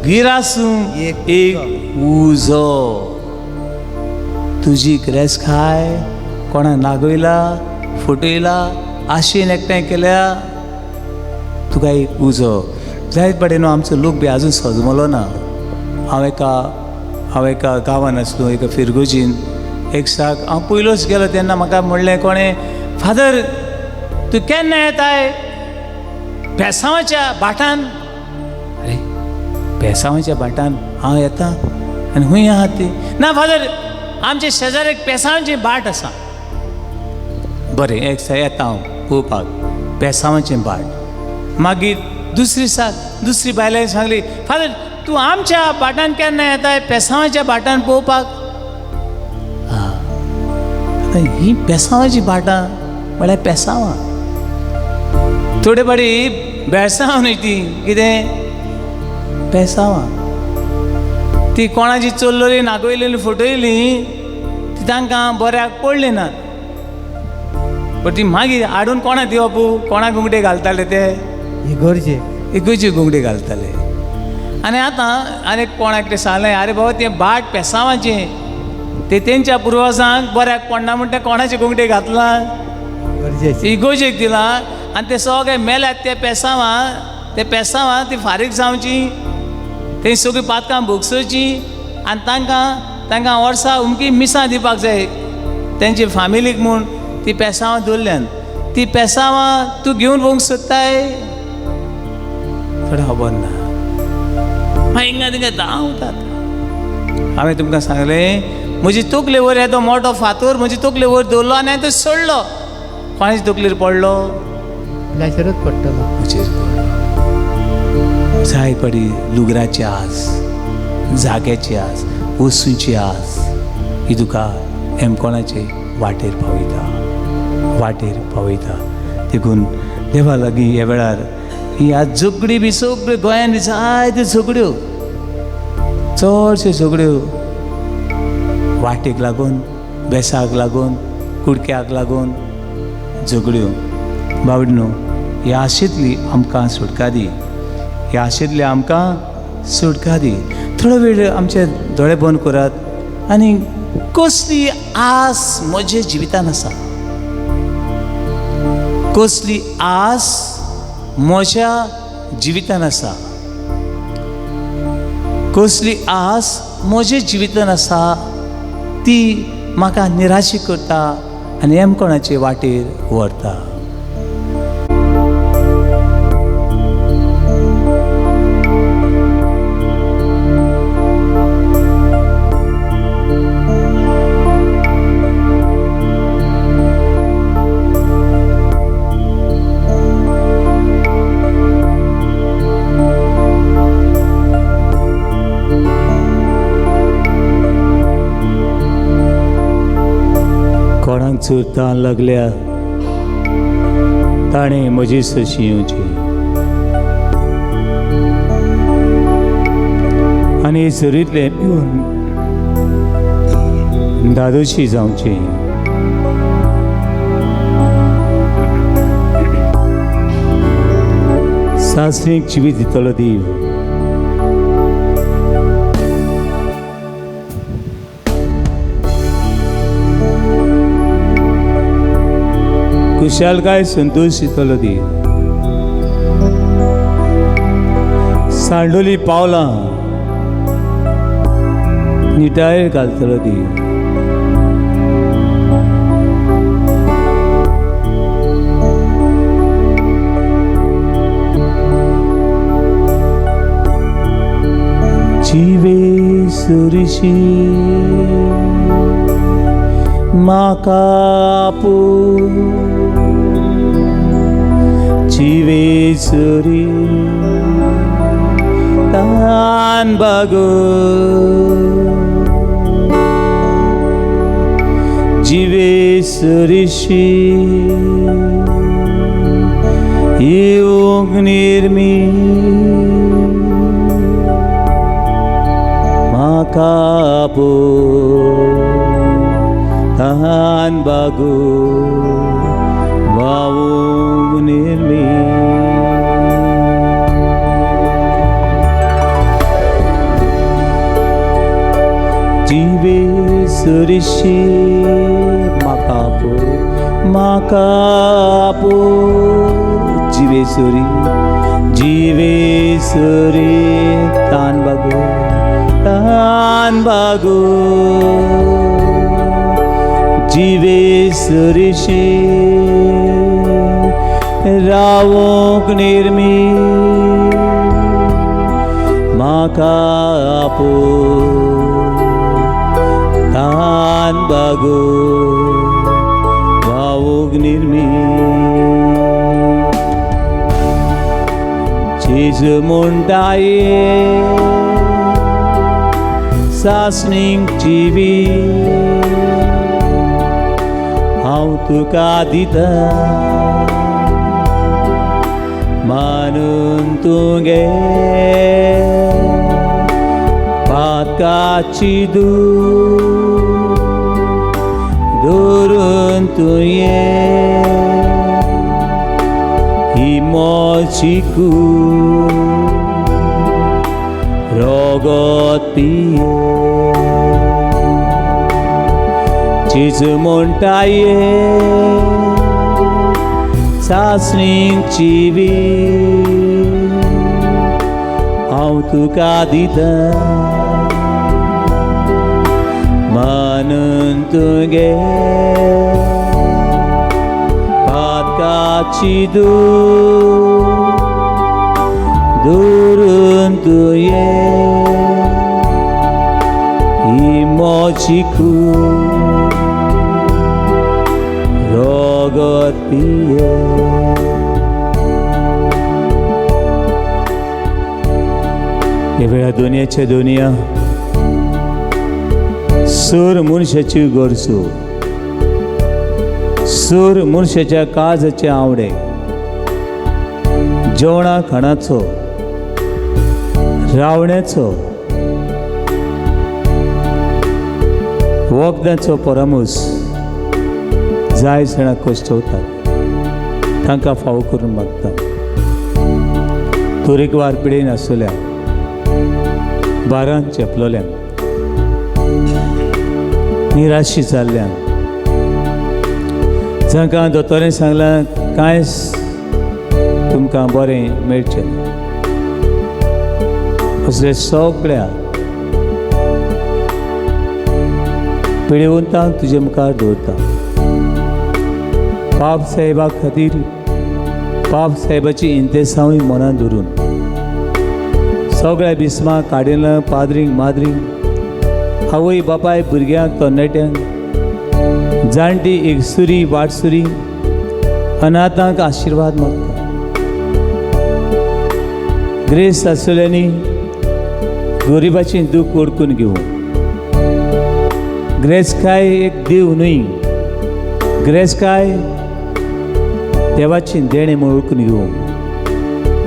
Speaker 3: गिरासूंक एक उजो. तुजी ग्रेस्काय कोणाक नागयला, फुटयला, आशेन एकठांय केल्या, तुका एक उजो. जायत पाटेन आमचो लोक बी आजून सजमलो ना. हांव एका गांवान आसलो, एका फिरगोजीन. एक साक हांव पयलोच गेलो तेन्ना म्हाका म्हणलें कोणें, फादर तूं केन्ना येताय? पेसांवाच्या भाटान. अरे पेसांवाच्या भाटान हांव येता आनी हूंय आहा ती? ना फादर आमचे शेजार एक पेसांवाची भाट आसा. बरें एक दिसा येता हांव पळोवपाक पेसांवाचें भाट. मागीर दुसरी बायलां सांगली, फादर तूं आमच्या भाटान केन्ना येताय? पेसांवाच्या भाटान पळोवपाक.
Speaker 2: ही पेसावाची भाटां म्हळ्यार पेसावां थोडे पाटी बेळसांव न्ही ती कितें पेसावां ती कोणाची चोल्लोली नागोयलेली फटयली ती तांकां बऱ्याक पडली ना पण ती मागीर हाडून कोणा दिवपू कोणा गुंगडे घालताले ते
Speaker 4: इगोरचे
Speaker 2: इगोची गुंगडे घालताले आनी आतां आनीक कोणाक ते सांगलें आरे बाबा तें बाट पेसावाचें ते तेंच्या पुर्वजांक बऱ्याक पडना म्हण ते कोणाचे गुंगडे घातला
Speaker 4: गरजेचे
Speaker 2: इगोजेक दिला आनी ते सगळे मेल्यात ते पेसावां ती फारीक जावची ते सगळीं पातकां भोगसोवची आनी तांकां वर्सां उमकी मिसां दिवपाक जाय तेंचे फामिलीक म्हूण ती पेसावां दवरल्यान ती पेसावां तूं घेवन पोवंक सोदताय थोडा खबर ना मागीर हिंगा तिंगा धांवतात हांवें तुमकां सांगलें म्हजी तकले वयर येदो मोठो फातर म्हजी तकले वयर दवरलो आनी हांवें तो सोडलो कोणाचे तकलेर पडलो
Speaker 4: आपल्याचेरच पडटलो
Speaker 2: म्हजेर पडलो जाय पडी लुगराची आस जाग्याची आस वस्तूंची आस ही तुका हेमकोणाचे वाटेर पावयता देखून देवा लागीं ह्या वेळार ही आज झगडी बी सगळ्यो गोंयान जायत्यो झगड्यो चडश्यो झगड्यो वाटेक लागून बेसाक लागून कुडक्याक लागून झगड्यो बावडनो ह्या आशेंतली आमकां सुटका दी ह्या आशेंतली आमकां सुटका दी थोडो वेळ आमचे दोळे बंद करात आनी कसली आस म्हज्या जिवितान आसा कसली आस म्हज्या जिवितान आसा कसली आस म्हज्या जिवितान आसा ती म्हाका निराशी करता आनी हेमकोणाचे वाटेर व्हरता
Speaker 1: कोणाक चोर तान लागल्या ताणें म्हजी सशी येवची आनी झरींतले पिवन दादोशी जावची सासरीक जिवीत दितलो देव खुशालकाय संतोष दितलो देव सांडोली पावलां निटायेर घालतलो देव जिवे सुरशी म्हाका जिवे सुरी तान बागो जिवे सुरिशी येवंक निर्मी म्हाका तान बागो वावूंक निर्मी जिवे सुरिशी म्हाका जिवे सुरी तान बागो जिवे सुरिशी रावोंक निर्मी म्हाका तान बागो वावोंक निर्मी जेजू म्हणटाये सासणीक जिवी हांव तुका दिता मानून तूं घे पातकाची दवरून तूं ये ही मोची कूड रोगत पिये चीज म्हणटा ये चांचणीक चिवी हांव तुका दिता मानून तूं घे पातकाची दुरून तूं ये ही मोची कूड रोगत पिये हे वेळा दुनियाच्या दुनिया सूर मनशाची गरजो सूर मनशाच्या काळजाचे आवडे जेवणा खाणाचो रावण्याचो वखदांचो परामूस जाय सणां कश्ट होतात तांकां फावो करून मागता तोरेकवार पिडेन आसल्या बारांत चेपलोल्या निराशी जाल्ल्या जांकां दोतोरें सांगलां कांयच तुमकां बरें मेळचें ना असले सगळ्या पिडेवंतांक तुजे मुखार दवरता बाब साहेबा खातीर बाब साहेबाची इंतेसावय मनांत धरून सगळ्या बिस्मां काडिलां पाद्रींक माद्रींक आवय बापाय भुरग्यांक तरणाट्यांक जाणटी एकसुरी वाटसुरी अनाथांक आशिर्वाद मागता ग्रेस आसलेल्यांनी गरिबाचें दूख ओळखून घेवं ग्रेस काय एक देव न्हय ग्रेस काय देवाचें देणें म्हूण ओळखून घेवं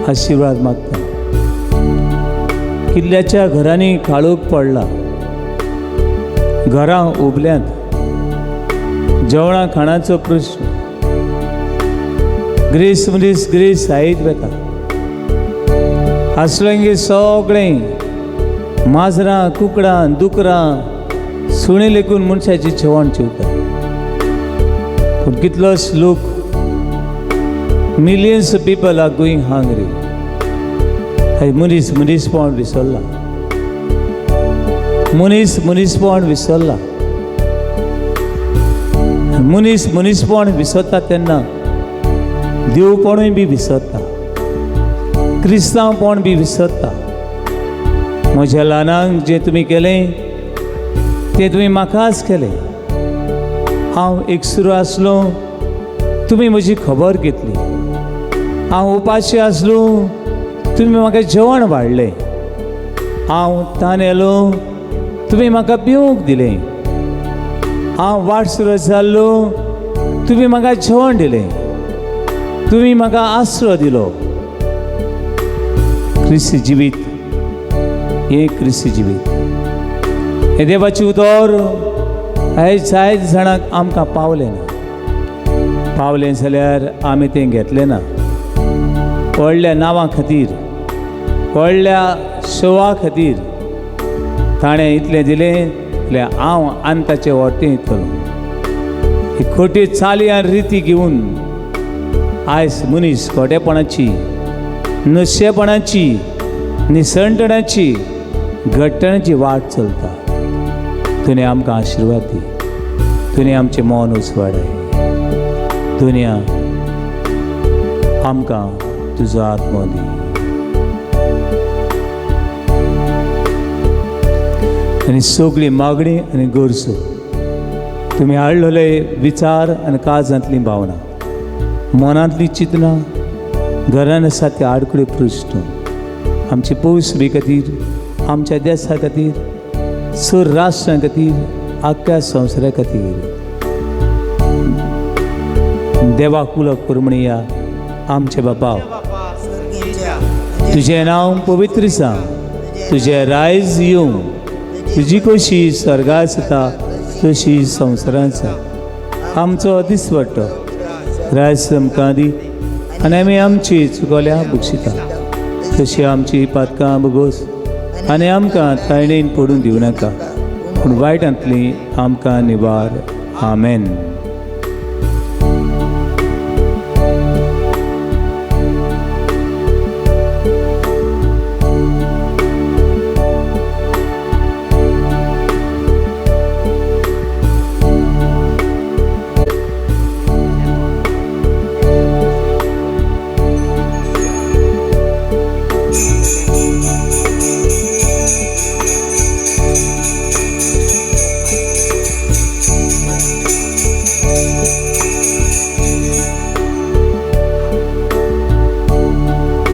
Speaker 1: आशिर्वाद मागता कितल्याच्या घरांनी काळोख पडला घरां उबल्यांत जेवणा खाणाचो प्रश्न ग्रेस मनीस ग्रेस आयत बेता आसलेंगे सगळें माजरां कुकडां दुकरां सुणे लेकून मनशाची जेवण जेवता पूण कितलोच लोक millions people are going hungry मनीसपण विसरला मनीसपण विसरला मनीसपण विसरता तेन्ना देवपणूय बी विसरता क्रिस्तांवपण बी विसरता म्हज्या ल्हानांक जें तुमी केलें तें तुमी म्हाकाच केलें हांव एकसुरो आसलो तुमी म्हजी खबर घेतली हांव उपाशी आसलो तुमी म्हाका जेवण वाडलें हांव तानेलो तुमी म्हाका पिवूंक दिलें हांव वाटसुरो जाल्लो तुमी म्हाका जेवण दिलें तुमी म्हाका आसरो दिलो क्रिस्त जिवीत हें क्रिस्त जिवीत हे देवाची उतर आयज जायत जाणांक आमकां पावलें ना पावलें जाल्यार आमी तें घेतलें ना व्हडल्या नांवां खातीर व्हडल्या शोवा खातीर ताणें इतलें दिलें जाल्यार हांव आनी ताचें वर्तें येतलो ही खोटी चाली आनी रिती घेवन आयज मनीस खोटेपणाची नुस्येपणाची निसणटणाची घट्टणाची वाट चलता तुवें आमकां आशिर्वाद दी तुवें आमचें मौन उसवाडाय दुनिया आमकां तुजो आत्मो दी आनी सगळी मागणी आनी गरजो तुमी हाडलेले विचार आनी काळजांतली भावना मनांतली चिंतना घरान आसा ते आडकुळे प्रश्न आमचे पौसुबी खातीर आमच्या देशा खातीर सूर राष्ट्रां खातीर आख्या संवसारा खातीर देवाक उलोक कर म्हणया आमचे बापा, तुझें नांव पवित्र सांग, तुझें रायज येवं, तुजी कशी स्वर्गांत जाता तशी संवसारांत जाता. आमचो दिसवटो रायज आमकां दी, आनी आमी आमची चुकोल्या बक्षिता, तशी आमची पातकां बगोस, आनी आमकां तायणेन पडून दिवं नाका, पूण वायटांतली आमकां निवार. आमेन.